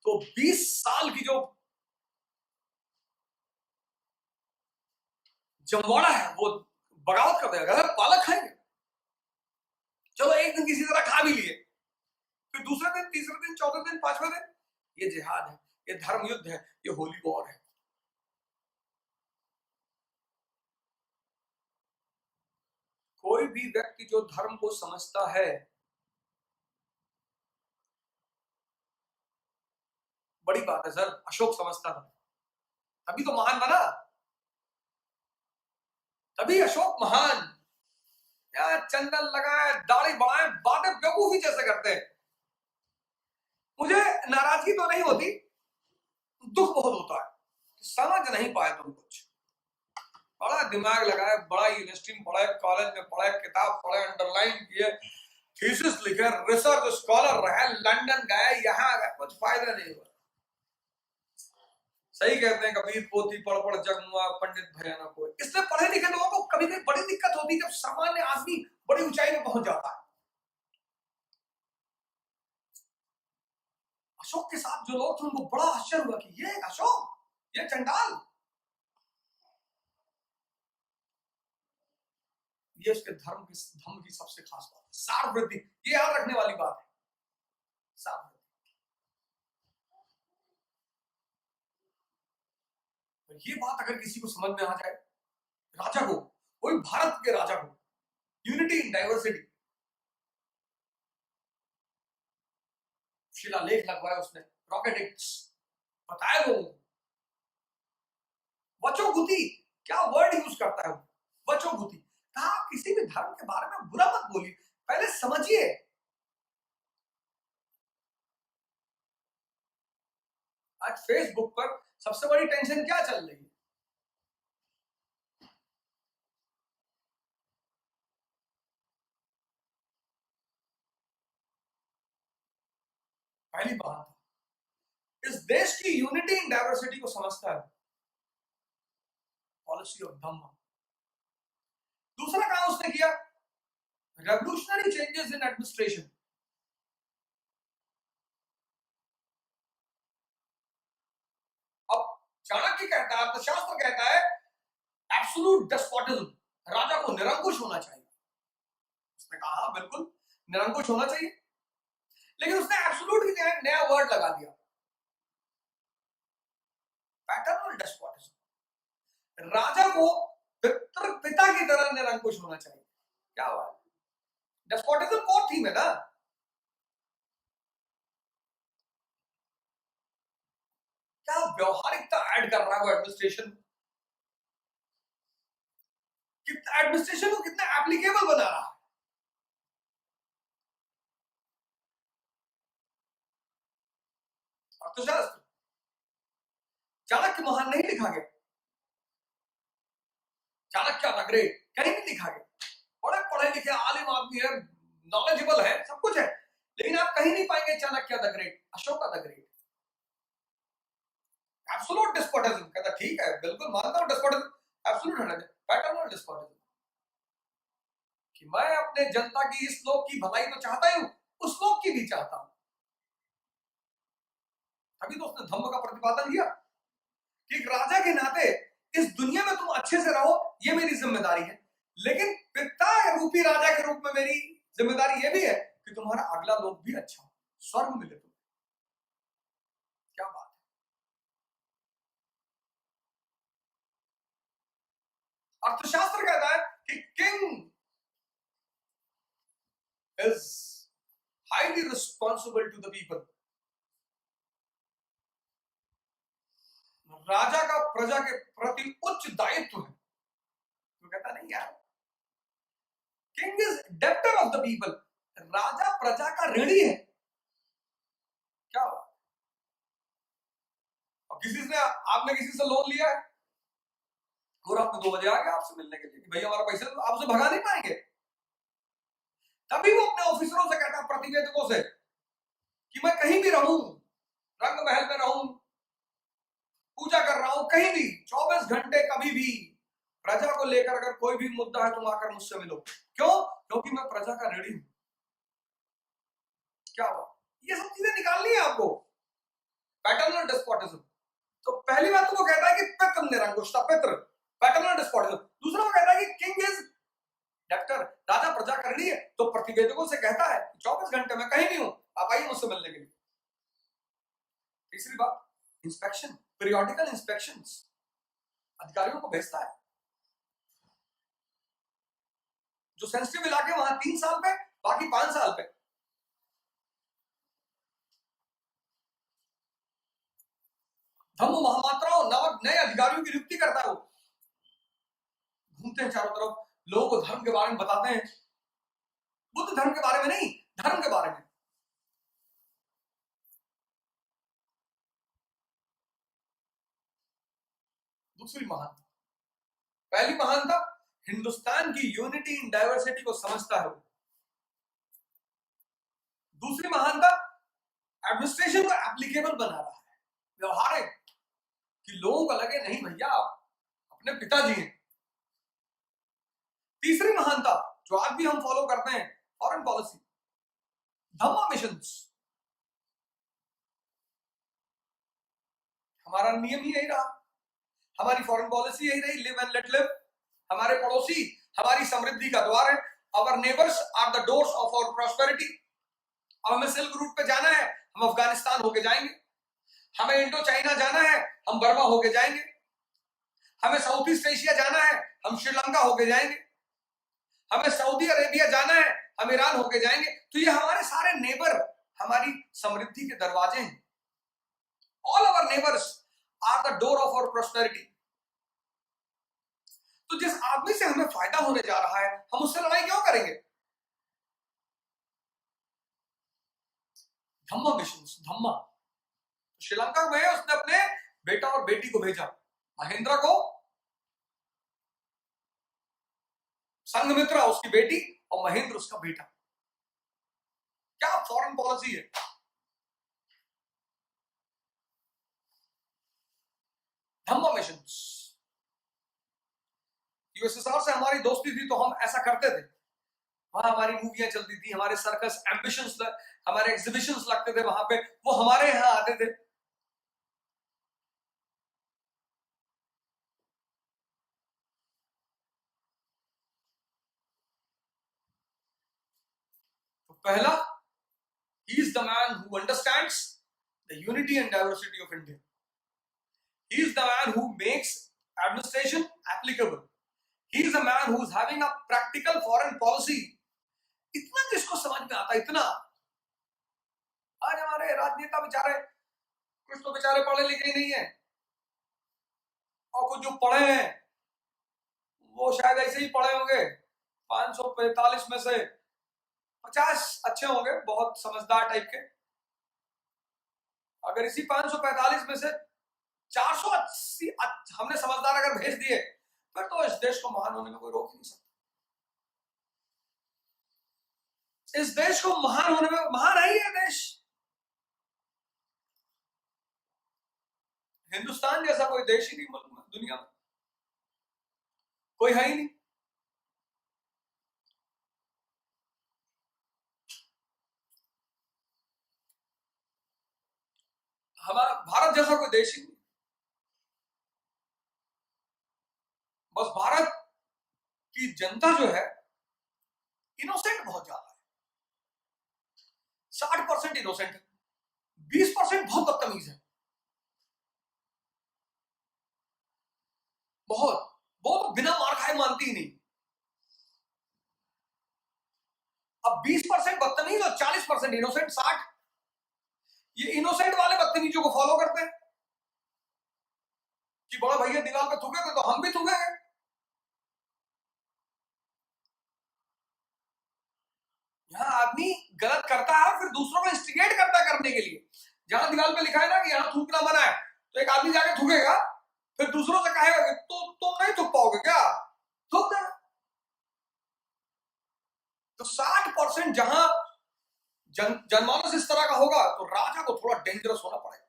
तो 20 साल की जो जमवाड़ा है वो बगावत कर देगा, पालक खाएंगे, चलो एक दिन किसी तरह खा भी लिए, फिर दूसरे दिन, तीसरे दिन, चौथे दिन, पांचवें दिन ये जिहाद है, ये धर्म युद्ध है, ये होली वॉर है। कोई भी व्यक्ति जो धर्म को समझता है, बड़ी बात है सर, अशोक समझता था तभी तो महान बना, तभी अशोक महान। यार चंदन लगाए, दाढ़ी बढ़ाए, बातें बेवकूफी जैसे करते हैं। मुझे नाराजगी तो नहीं होती, दुख बहुत होता है, समझ नहीं पाए तुम कुछ। बड़ा दिमाग लगाए, बड़ा यूनिवर्सिटी में पढ़े, कॉलेज में पढ़े, किताब पढ़े, अंडरलाइन किए, थीसिस लिखे, रिसर्च स्कॉलर रहे, लंदन गए, यहाँ गए, कुछ फायदा नहीं हुआ। सही कहते हैं कबीर, पोथी पढ़ पढ़ जग मुआ, पंडित भयानक हो। इसलिए पढ़े लिखे लोगों को कभी कभी बड़ी दिक्कत होती है जब सामान्य आदमी बड़ी ऊंचाई में पहुंच जाता है। अशोक के साथ जो लोग थे उनको बड़ा आश्चर्य हुआ कि ये अशोक, ये चंडाल, ये उसके धर्म की सबसे खास बात है, सार वृद्धि। ये याद रखने वाली बात है, सार वृद्धि। ये बात अगर किसी को समझ में आ जाए, राजा को, कोई भारत के राजा को, यूनिटी इन डाइवर्सिटी, शिलालेख लगवाया उसने, रॉकेट एक्ट्स बताया लोगों को, वचोगुति, क्या वर्ड यूज करता है वो, वचोगुति। कहा किसी भी धर्म के बारे में बुरा मत बोलिए, पहले समझिए। आज फेसबुक पर सबसे बड़ी टेंशन क्या चल रही है? पहली बात, इस देश की यूनिटी इन डाइवर्सिटी को समझता है, पॉलिसी ऑफ धम्म। दूसरा काम उसने किया, रेवोल्यूशनरी चेंजेस इन एडमिनिस्ट्रेशन। अब चाणक्य कहता है, अर्थशास्त्र कहता है, एब्सोल्यूट डेस्पोटिज्म, राजा को निरंकुश होना चाहिए। उसने कहा बिल्कुल निरंकुश होना चाहिए, लेकिन उसने एब्सोल्यूट की जगह नया वर्ड लगा दिया, पैटर्नल डेस्पोटिज्म। राजा को पिता की तरह निरंकुश होना चाहिए। क्या बात, डेस्पोटिज्म कोर थीम है ना। क्या व्यवहारिकता ऐड कर रहा है वो एडमिनिस्ट्रेशन, एडमिनिस्ट्रेशन को कितना एप्लीकेबल बना रहा है। अर्थशास्त्र, चाणक्य महान नहीं लिखा गया, चाणक्य द ग्रेट कहीं नहीं लिखा गया, बड़े पढ़े लिखे आलिम आदमी है, नॉलेजेबल है, सब कुछ है, लेकिन आप कहीं नहीं पाएंगे Chanakya the great, Ashok the great. Absolute despotism कहता ठीक है, बिल्कुल मानता हूं डेस्पोटिज्म, एब्सोल्यूट है, पैटर्नल डेस्पोटिज्म कि मैं अपने जनता की, इस लोग की भलाई तो चाहता ही हूं, उस लोग की भी चाहता हूं। तभी तो उसने धम्म का प्रतिपादन किया कि एक राजा के नाते इस दुनिया में तुम अच्छे से रहो, ये मेरी जिम्मेदारी है, लेकिन पिता रूपी राजा के रूप में मेरी जिम्मेदारी ये भी है कि तुम्हारा अगला लोग भी अच्छा हो, स्वर्ग मिले तुम्हें। क्या बात है। अर्थशास्त्र कहता है कि king is highly responsible to the people। राजा का प्रजा के प्रति उच्च दायित्व है। तो कहता नहीं यार, king is debtor of the people, राजा प्रजा का ऋणी है। क्या हुआ? और किसी से, आपने किसी से लोन लिया है और आपने 2 बजे आ गया आपसे मिलने के लिए कि भैया हमारा पैसा, तो आपसे भगा नहीं पाएंगे। तभी वो अपने ऑफिसरों से कहता, प्रतिवेदकों से, कि मैं कहीं भी रहूं, रंग महल में रहूं, पूजा कर रहा हूं, कहीं भी 24 घंटे कभी भी प्रजा को लेकर अगर कोई भी मुद्दा है तुम आकर मुझसे मिलो। क्यों? क्योंकि मैं प्रजा का ऋणी हूं। क्या हुआ? ये सब चीजें निकालनी है आपको। Paternal despotism. तो पहली बात तो वो कहता है कि पितृ निरंकुशता, पितृ, पैटर्नल डिस्पोटिज्म। दूसरा वो कहता है कि किंग इज डेक्टर, राजा प्रजा करनी है, तो प्रतिवेदकों से कहता है 24 घंटे में कहीं नहीं हूं, आप आइए मुझसे मिलने के लिए। तीसरी बात, इंस्पेक्शन, पीरियोडिकल इंस्पेक्शंस अधिकारियों को भेजता है। जो सेंसिटिव इलाके वहां 3 साल पे, बाकी 5 साल पे। धम्म महामात्राओं नामक नए अधिकारियों की नियुक्ति करता है। वो घूमते हैं चारों तरफ, लोगों को धर्म के बारे में बताते हैं, बुद्ध धर्म के बारे में नहीं, धर्म के बारे में। दूसरी महानता, पहली महानता हिंदुस्तान की यूनिटी इन डाइवर्सिटी को समझता है वो। दूसरी महानता एडमिनिस्ट्रेशन को एप्लीकेबल बना रहा है, व्यवहारिक, कि लोगों को लगे नहीं भैया अपने पिताजी हैं। तीसरी महानता जो आज भी हम फॉलो करते हैं, फॉरेन पॉलिसी, धम्मा मिशंस। हमारा नियम ही यही रहा, हमारी फॉरेन पॉलिसी यही रही, लिव एंड लेट लिव। हमारे पड़ोसी हमारी समृद्धि का द्वार है। Our neighbours are the doors of our prosperity. अब हमें सिल्क रूट पे जाना है, हम अफगानिस्तान होके जाएंगे। हमें इंडो चाइना जाना है, हम बर्मा होके जाएंगे। हमें साउथ ईस्ट एशिया जाना है, हम श्रीलंका होके जाएंगे। हमें सऊदी अरेबिया जाना है, हम ईरान होके जाएंगे। तो ये हमारे सारे नेबर हमारी समृद्धि के दरवाजे हैं। All our neighbours are the door of our prosperity. तो जिस आदमी से हमें फायदा होने जा रहा है, हम उससे लड़ाई क्यों करेंगे? धम्मा मिशंस, धम्मा। श्रीलंका में उसने अपने बेटा और बेटी को भेजा, महेंद्र को, संघमित्रा उसकी बेटी और महेंद्र उसका बेटा। क्या फॉरेन पॉलिसी है! धम्मा मिशंस। यूएसएसआर से हमारी दोस्ती थी तो हम ऐसा करते थे, वहां हमारी मूवियां चलती थी, हमारे सर्कस एम्बिशंस, हमारे एग्जीबिशंस लगते थे वहां पे, वो हमारे यहां आते थे। तो पहला, he is the man who understands the unity and diversity of India. He is the man who makes administration applicable. He is the man who is having a practical foreign policy. इतना जिसको समझ में आता, इतना। आज हमारे राजनेता बेचारे, कुछ तो बेचारे पढ़े लिखे ही नहीं है, और कुछ जो पढ़े हैं वो शायद ऐसे ही पढ़े होंगे। 545 में से 50 अच्छे होंगे, बहुत समझदार टाइप के। अगर इसी 545 में से 480 हमने समझदार अगर भेज दिए, फिर तो इस देश को महान होने में कोई रोक नहीं सकता। इस देश को महान होने में, महान है ये देश। हिंदुस्तान जैसा कोई देश ही नहीं दुनिया में, कोई है ही नहीं। हमारा भारत जैसा कोई देश ही नहीं। बस भारत की जनता जो है इनोसेंट बहुत ज्यादा है। 60% इनोसेंट है, 20% बहुत बदतमीज है, बहुत। वो तो बिना मार खाए मानती ही नहीं। अब 20% बदतमीज और 40% इनोसेंट, 60। ये इनोसेंट वाले बदतमीजों को फॉलो करते हैं कि बड़ा भैया दीवार पे थूके थे तो हम भी थूकेंगे। यहाँ आदमी गलत करता है और फिर दूसरों को इंस्टिगेट करता है करने के लिए। जहां दीवार पे लिखा है ना कि यहाँ थूकना मना है, तो एक आदमी जाके थूकेगा, फिर दूसरों से कहेगा कि तो तुम नहीं थूक पाओगे क्या, थूक देना। तो 60% जहां जनमानस इस तरह का होगा, तो राजा को थोड़ा डेंजरस होना पड़ेगा।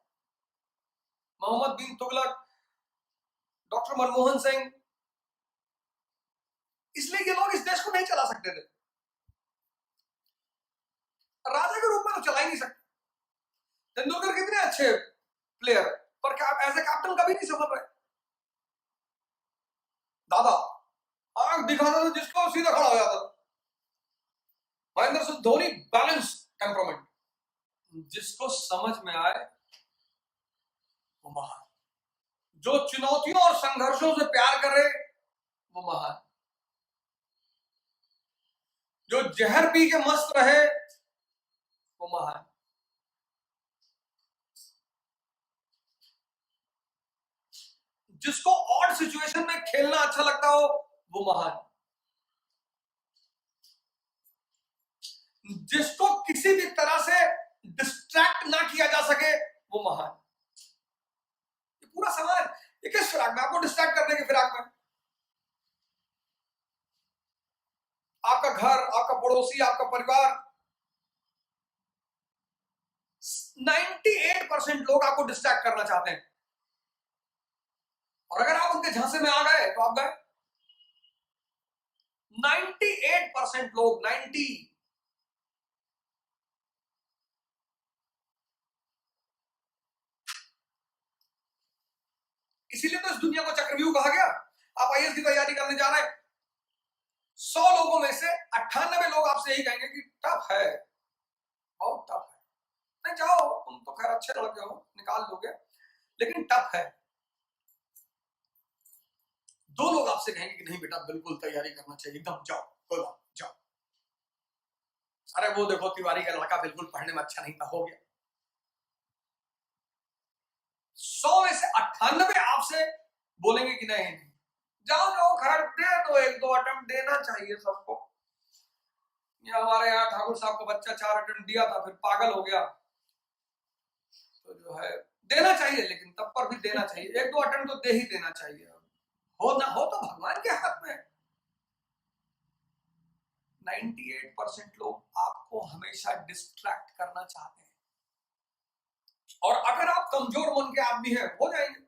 मोहम्मद बिन तुगलक, डॉक्टर मनमोहन सिंह, इसलिए ये लोग इस देश को नहीं चला सकते थे। राजा के रूप में तो चला ही नहीं सकते। तेंदुलकर कितने अच्छे प्लेयर, पर क्या आप एज ए कैप्टन कभी नहीं समझ रहे? दादा आंख दिखाता था जिसको सीधा खड़ा हो जाता था। महेंद्र सिंह धोनी बैलेंस टेम्परामेंट, जिसको समझ में आए वो महान, जो चुनौतियों और संघर्षों से प्यार करे वो महान, जो जहर पी के मस्त रहे वो महान, जिसको ऑड सिचुएशन में खेलना अच्छा लगता हो वो महान, जिसको किसी भी तरह से डिस्ट्रैक्ट ना किया जा सके वो महान। ये पूरा समाज ये किस फिराक में, आपको डिस्ट्रैक्ट करने की फिराक में, आपका घर, आपका पड़ोसी, आपका परिवार, 98% लोग आपको डिस्ट्रैक्ट करना चाहते हैं, और अगर आप उनके झांसे में आ गए तो आप गए। 98% लोग, 90, इसीलिए तो इस दुनिया को चक्रव्यूह कहा गया। आप आईएएस की तैयारी करने जा रहे हैं, 100 लोगों में से 98 लोग आपसे यही कहेंगे कि टफ है, बहुत टफ है। नहीं जाओ, तुम तो खैर अच्छे लड़के हो, निकाल लोगे, लेकिन टफ है। 2 लोग आपसे कहेंगे कि नहीं बेटा बिल्कुल तैयारी करना चाहिए, एकदम जाओ, कोई बात जाओ। अरे वो देखो तिवारी का लड़का बिल्कुल पढ़ने में अच्छा नहीं था, हो गया। 100 में से 98 आपसे बोलेंगे कि नहीं जाओ जाओ, खैर दे तो 1-2 अटेम्प्ट देना चाहिए सबको। ये हमारे यहाँ ठाकुर साहब का बच्चा 4 अटेम्प्ट दिया था, फिर पागल हो गया, तो जो है देना चाहिए, लेकिन तब पर भी देना चाहिए, 1-2 अटेम्प्ट तो दे ही देना चाहिए। हो ना हो तो भगवान के हाथ में। 98% लोग आपको हमेशा डिस्ट्रैक्ट करना चाहते हैं, और अगर आप कमजोर मन के आदमी हैं हो जाएंगे।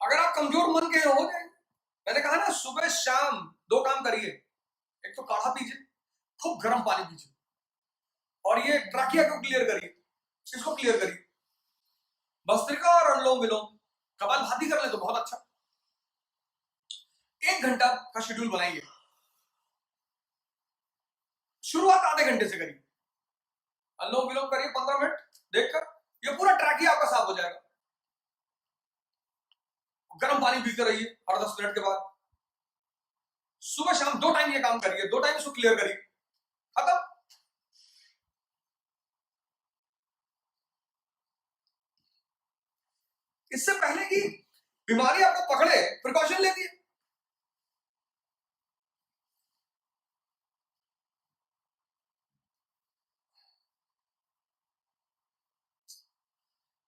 अगर आप कमजोर मन के हो जाएंगे। मैंने कहा ना सुबह शाम 2 काम करिए, एक तो काढ़ा पीजिए, खूब गर्म पानी पीजिए, और ये ट्राकिया को क्लियर करिए, इसको क्लियर करिए, भस्त्रिका और अनुलोम विलोम, कपालभाति कर ले तो बहुत अच्छा। 1 घंटा का शेड्यूल बनाइए, शुरुआत आधे घंटे से करिए, अनुलोम विलोम करिए 15 मिनट, देखकर ये पूरा ट्राकिया आपका साफ हो जाएगा। गर्म पानी पीते रहिए हर 10 मिनट के बाद, सुबह शाम 2 टाइम ये काम करिए, 2 टाइम इसको क्लियर करिए, खत्म। इससे पहले कि बीमारी आपको पकड़े प्रिकॉशन ले लीजिए।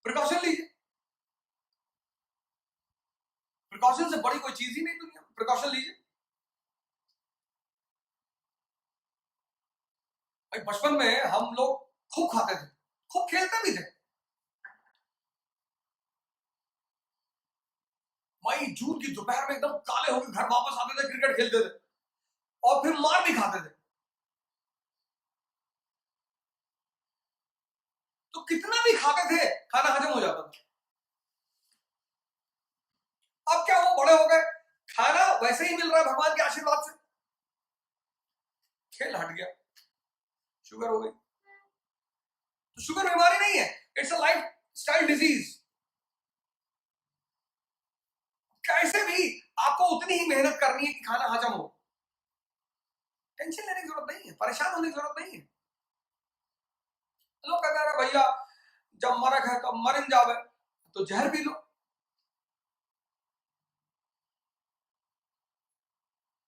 प्रिकॉशन लीजिए, प्रिकॉशन से बड़ी कोई चीज ही नहीं दुनिया में, प्रिकॉशन लीजिए। भाई बचपन में हम लोग खूब खाते थे, खूब खेलते भी थे। मई जून की दोपहर में एकदम काले होकर घर वापस आते थे, क्रिकेट खेलते थे, और फिर मार भी खाते थे। तो कितना भी खाते थे खाना हजम हो जाता था। अब क्या वो बड़े हो गए, खाना वैसे ही मिल रहा है भगवान के आशीर्वाद से, खेल हट गया, शुगर हो गई। तो शुगर बीमारी नहीं है, it's a life style disease. कैसे भी आपको उतनी ही मेहनत करनी है कि खाना हजम हो, टेंशन लेने की जरूरत नहीं है, परेशान होने की जरूरत नहीं है। लोग कहते हैं भैया जब मरक है तब मर जावे, तो जहर पी लो।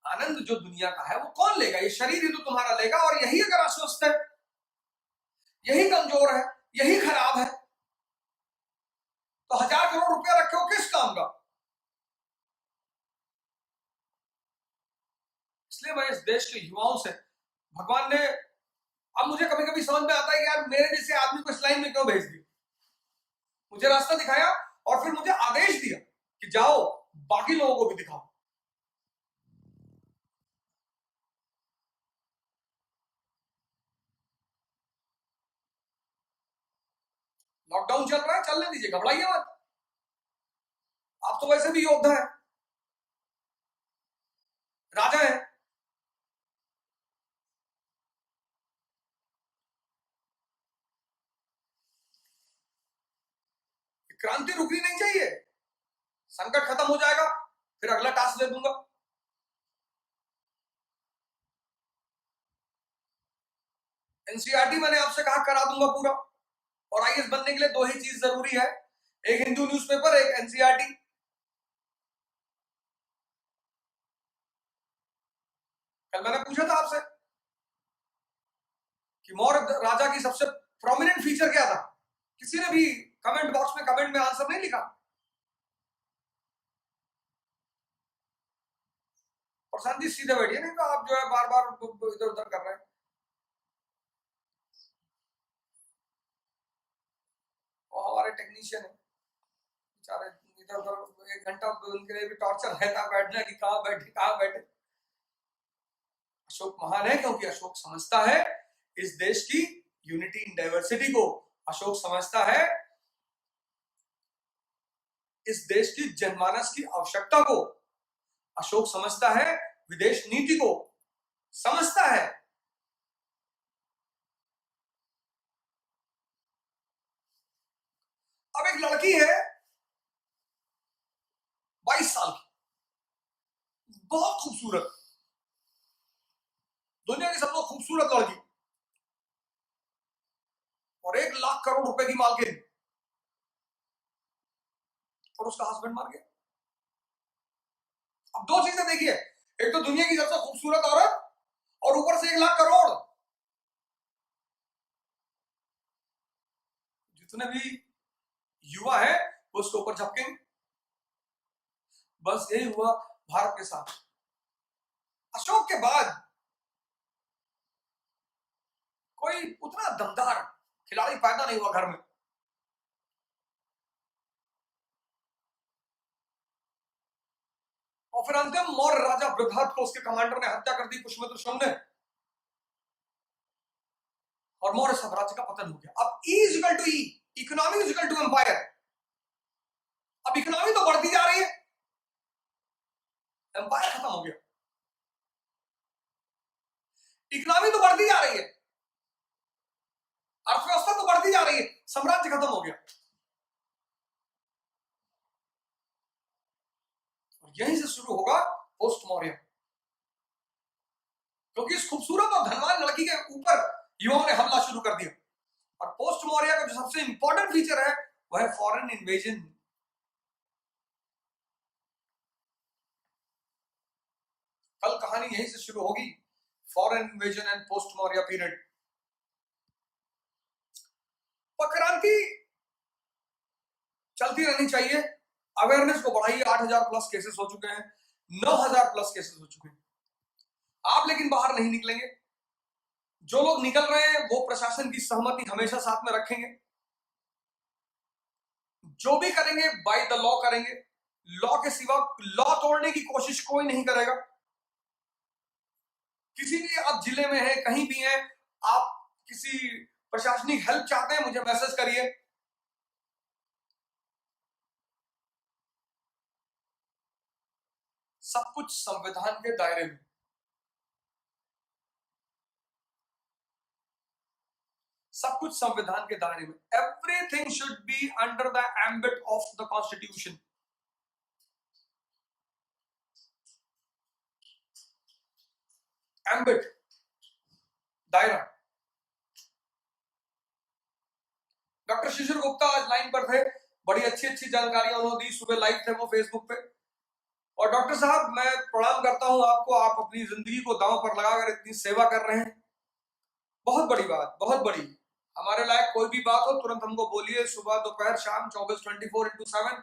आनंद जो दुनिया का है वो कौन लेगा, ये शरीर ही तो तुम्हारा लेगा, और यही अगर अस्वस्थ है, यही कमजोर है, यही खराब है, तो 1000 करोड़ रुपया रखे हो किस काम का। इसलिए मैं इस देश के युवाओं से, भगवान ने, अब मुझे कभी कभी समझ में आता है कि यार मेरे जैसे आदमी को इस लाइन में क्यों भेज दिया। मुझे रास्ता दिखाया और फिर मुझे आदेश दिया कि जाओ बाकी लोगों को भी दिखाओ। लॉकडाउन चल रहा है, चलने दीजिए, घबराइए मत। आप तो वैसे भी योद्धा है, राजा है। क्रांति रुकनी नहीं चाहिए। संकट खत्म हो जाएगा, फिर अगला टास्क दे दूंगा। एनसीईआरटी मैंने आपसे कहा करा दूंगा पूरा। और आईएएस बनने के लिए दो ही चीज जरूरी है, एक हिंदू न्यूज़पेपर, एक एनसीईआरटी। कल मैंने पूछा था आपसे कि मौर्य राजा की सबसे प्रोमिनेंट फीचर क्या था, किसी ने भी कमेंट बॉक्स में कमेंट में आंसर नहीं लिखा। प्रशांत जी सीधे बैठिए, नहीं तो आप जो है बार बार इधर उधर कर रहे हैं। और हमारे टेक्नीशियन है बेचारे, इधर उधर 1 घंटा उनके लिए भी टॉर्चर रहता बैठना कि कहां बैठे कहां बैठे। अशोक महान है क्योंकि अशोक समझता है इस देश की यूनिटी इन डाइवर्सिटी को। अशोक समझता है इस देश की जनमानस की आवश्यकता को। अशोक समझता है विदेश नीति को, समझता है। अब एक लड़की है 22 साल की, बहुत खूबसूरत, दुनिया की सबसे खूबसूरत लड़की, और 1 लाख करोड़ रुपए की मालकिन, और उसका हस्बैंड मार गया। अब दो चीजें देखिए, एक तो दुनिया की सबसे खूबसूरत औरत, और ऊपर से 1 लाख करोड़। जितने भी युवा है वो उसके ऊपर झपकेंगे। बस यही हुआ भारत के साथ। अशोक के बाद कोई उतना दमदार खिलाड़ी पैदा नहीं हुआ घर में। और फिर अंतिम मौर्य राजा बृहद्रथ को उसके कमांडर ने हत्या कर दी, पुष्यमित्र शुंग ने, और मौर्य साम्राज्य का पतन हो गया। अब E is equal to E, economy is equal to empire. अब इकोनॉमी तो बढ़ती जा रही है, एम्पायर खत्म हो गया। इकोनॉमी तो बढ़ती जा रही है, अर्थव्यवस्था तो बढ़ती जा रही है, साम्राज्य खत्म हो गया। और यहीं से शुरू होगा पोस्ट मौर्य, क्योंकि इस खूबसूरत और धनवान लड़की के ऊपर युवाओं ने हमला शुरू कर दिया। और पोस्ट मौर्य का जो सबसे इंपॉर्टेंट फीचर है वह है फॉरेन इन्वेजन। कल कहानी यहीं से शुरू होगी, foreign invasion and post Maurya period. क्रांति चलती रहनी चाहिए, अवेयरनेस को बढ़ाइए। 8,000 प्लस केसेस हो चुके हैं, 9,000 प्लस केसेस हो चुके हैं। आप लेकिन बाहर नहीं निकलेंगे। जो लोग निकल रहे हैं वो प्रशासन की सहमति हमेशा साथ में रखेंगे। जो भी करेंगे बाय द लॉ करेंगे, लॉ के सिवा लॉ तोड़ने की कोशिश कोई नहीं करेगा। किसी भी आप जिले में है, कहीं भी है, आप किसी प्रशासनिक हेल्प चाहते हैं, मुझे मैसेज करिए। सब कुछ संविधान के दायरे में, सब कुछ संविधान के दायरे में। Everything should be under the ambit of the constitution. Ambit, दायरा। डॉक्टर शिशिर गुप्ता आज लाइन पर थे, बड़ी अच्छी अच्छी जानकारियां उन्होंने दी, सुबह लाइव थे वो फेसबुक पे। और डॉक्टर साहब मैं प्रणाम करता हूं आपको, आप अपनी जिंदगी को दांव पर लगाकर इतनी सेवा कर रहे हैं, बहुत बड़ी बात, बहुत बड़ी। हमारे लायक कोई भी बात हो तुरंत हमको बोलिए, सुबह दोपहर शाम 24/7।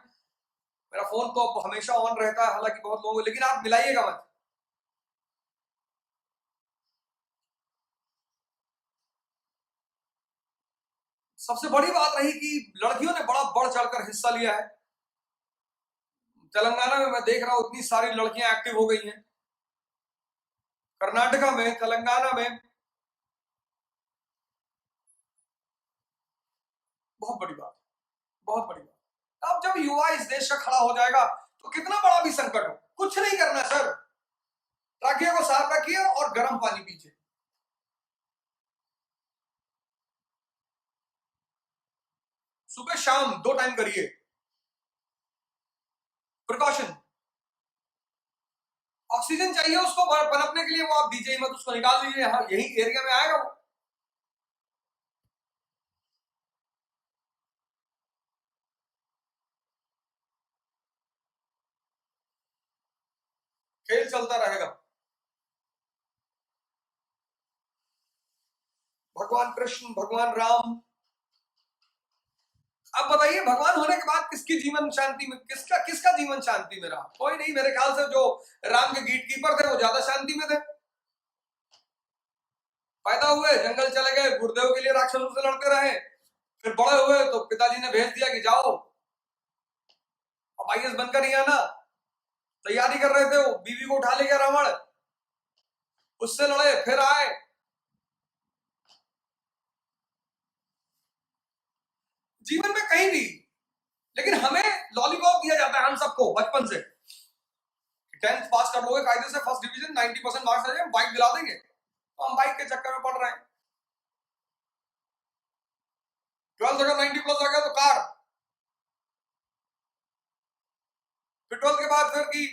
मेरा फोन तो अब हमेशा ऑन रहता है, हालांकि बहुत लोगों को, लेकिन आप मिलाइएगा मत। सबसे बड़ी बात रही कि लड़कियों ने बड़ा बढ़ चढ़कर हिस्सा लिया है। तेलंगाना में मैं देख रहा हूं इतनी सारी लड़कियां एक्टिव हो गई हैं, कर्नाटका में, तेलंगाना में, बहुत बड़ी बात। बहुत बड़ी बात। अब जब युवा इस देश का खड़ा हो जाएगा तो कितना बड़ा भी संकट हो, कुछ नहीं करना सर, ट्रकियों को साफ रखिए और गर्म पानी पीजिए। सुबह शाम 2 टाइम करिए, प्रिकॉशन। ऑक्सीजन चाहिए उसको पनपने के लिए, वो आप दीजिए मत, उसको निकाल दीजिए, हाँ यही एरिया में आएगा वो। खेल चलता रहेगा। भगवान कृष्ण, भगवान राम। अब बताइए भगवान होने के बाद किसकी जीवन शांति में, किसका किसका जीवन शांति में रहा? कोई नहीं। मेरे ख्याल से जो राम के गेट कीपर थे वो ज्यादा शांति में थे। पैदा हुए, जंगल चले गए, गुरुदेव के लिए राक्षसों से लड़ते रहे, फिर बड़े हुए तो पिताजी ने भेज दिया कि जाओ अब आईएएस बनकर ही आना। तैयारी कर रहे थे, वो बीवी को उठा ले गया रावण, उससे लड़े, फिर आए। जीवन में कहीं भी, लेकिन हमें लॉलीपॉप दिया जाता है हम सबको बचपन से। 10th पास कर लोगे कायदे से, फर्स्ट डिवीजन 90% मार्क्स आ जाए, बाइक दिला देंगे। तो हम बाइक के चक्कर में पड़ रहे हैं। 12th अगर 90 प्लस आ गया तो कार, फिर 12th के बाद फिर की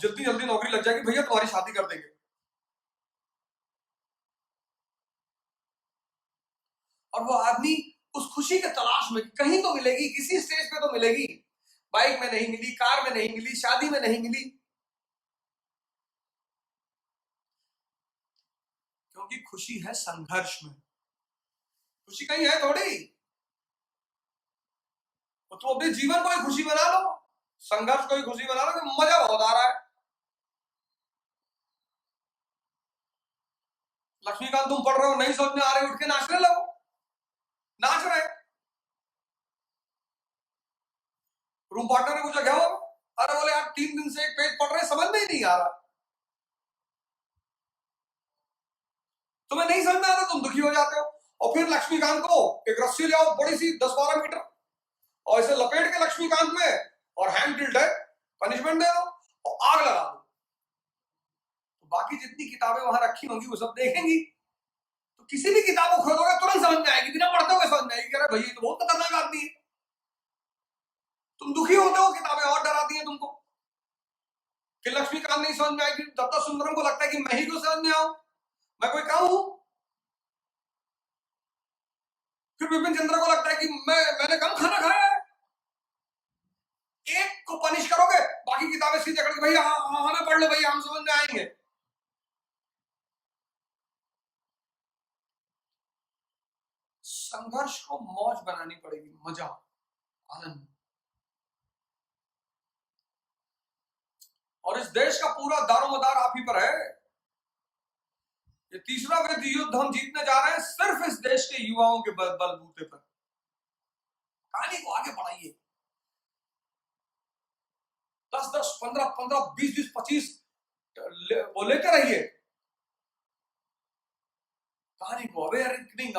जल्दी जल्दी नौकरी लग जाएगी भैया, तुम्हारी शादी कर देंगे। और वो आदमी उस खुशी के तलाश में, कहीं तो मिलेगी, किसी स्टेज पे तो मिलेगी। बाइक में नहीं मिली, कार में नहीं मिली, शादी में नहीं मिली, क्योंकि खुशी है संघर्ष में। खुशी कहीं है थोड़ी। तो तुम अपने जीवन को ही खुशी बना लो, संघर्ष को ही खुशी बना लो कि मजा बहुत आ रहा है। लक्ष्मीकांत तुम पढ़ रहे हो, नहीं समझ में आ रहे, उठ के नाचने लगो। नाच रहे, रूम पार्टनर ने पूछा क्या हो, अरे बोले यार 3 दिन से एक पेज पढ़ रहे, समझ में ही नहीं आ रहा। तुम्हें नहीं समझ में आता, तुम दुखी हो जाते हो। और फिर लक्ष्मीकांत को एक रस्सी ले आओ बड़ी सी 10-12 मीटर, और इसे लपेट के लक्ष्मीकांत में, और हैंड टिल्ट है, पनिशमेंट दे दो और आग लगा दो। तो बाकी जितनी किताबें वहां रखी होंगी वो सब देखेंगी। तो किसी भी किताब को खोलोगे तुरंत समझ में आएगी, बिना पढ़ते हुए समझ में आएगी। अरे भैया तो बहुत खतरनाक आदमी है। तुम दुखी होते हो, किताबें और डराती हैं तुमको कि लक्ष्मीकांत नहीं समझ में आएगी। दत्ता सुंदरम को लगता है कि मैं ही को समझ में आऊं, मैं कोई काम हूं। फिर विपिन चंद्र को लगता है कि मैंने कम खाना खाया है। एक को पनिश करोगे, बाकी किताबें सीधे करके भैया हाँ हमें पढ़ लो भैया, हम समझ में आएंगे। संघर्ष को मौज बनानी पड़ेगी, मजा, आनंद। और इस देश का पूरा दारोमदार आप ही पर है। ये तीसरा विश्व युद्ध हम जीतने जा रहे हैं सिर्फ इस देश के युवाओं के बलबूते पर। कहानी को आगे बढ़ाइए, 10-10, 15-15, 20-20, 25 वो लेते रहिए कहानी को।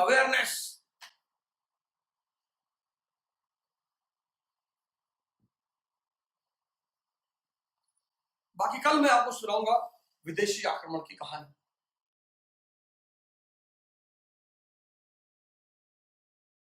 अवेयरनेस। बाकी कल मैं आपको सुनाऊंगा विदेशी आक्रमण की कहानी।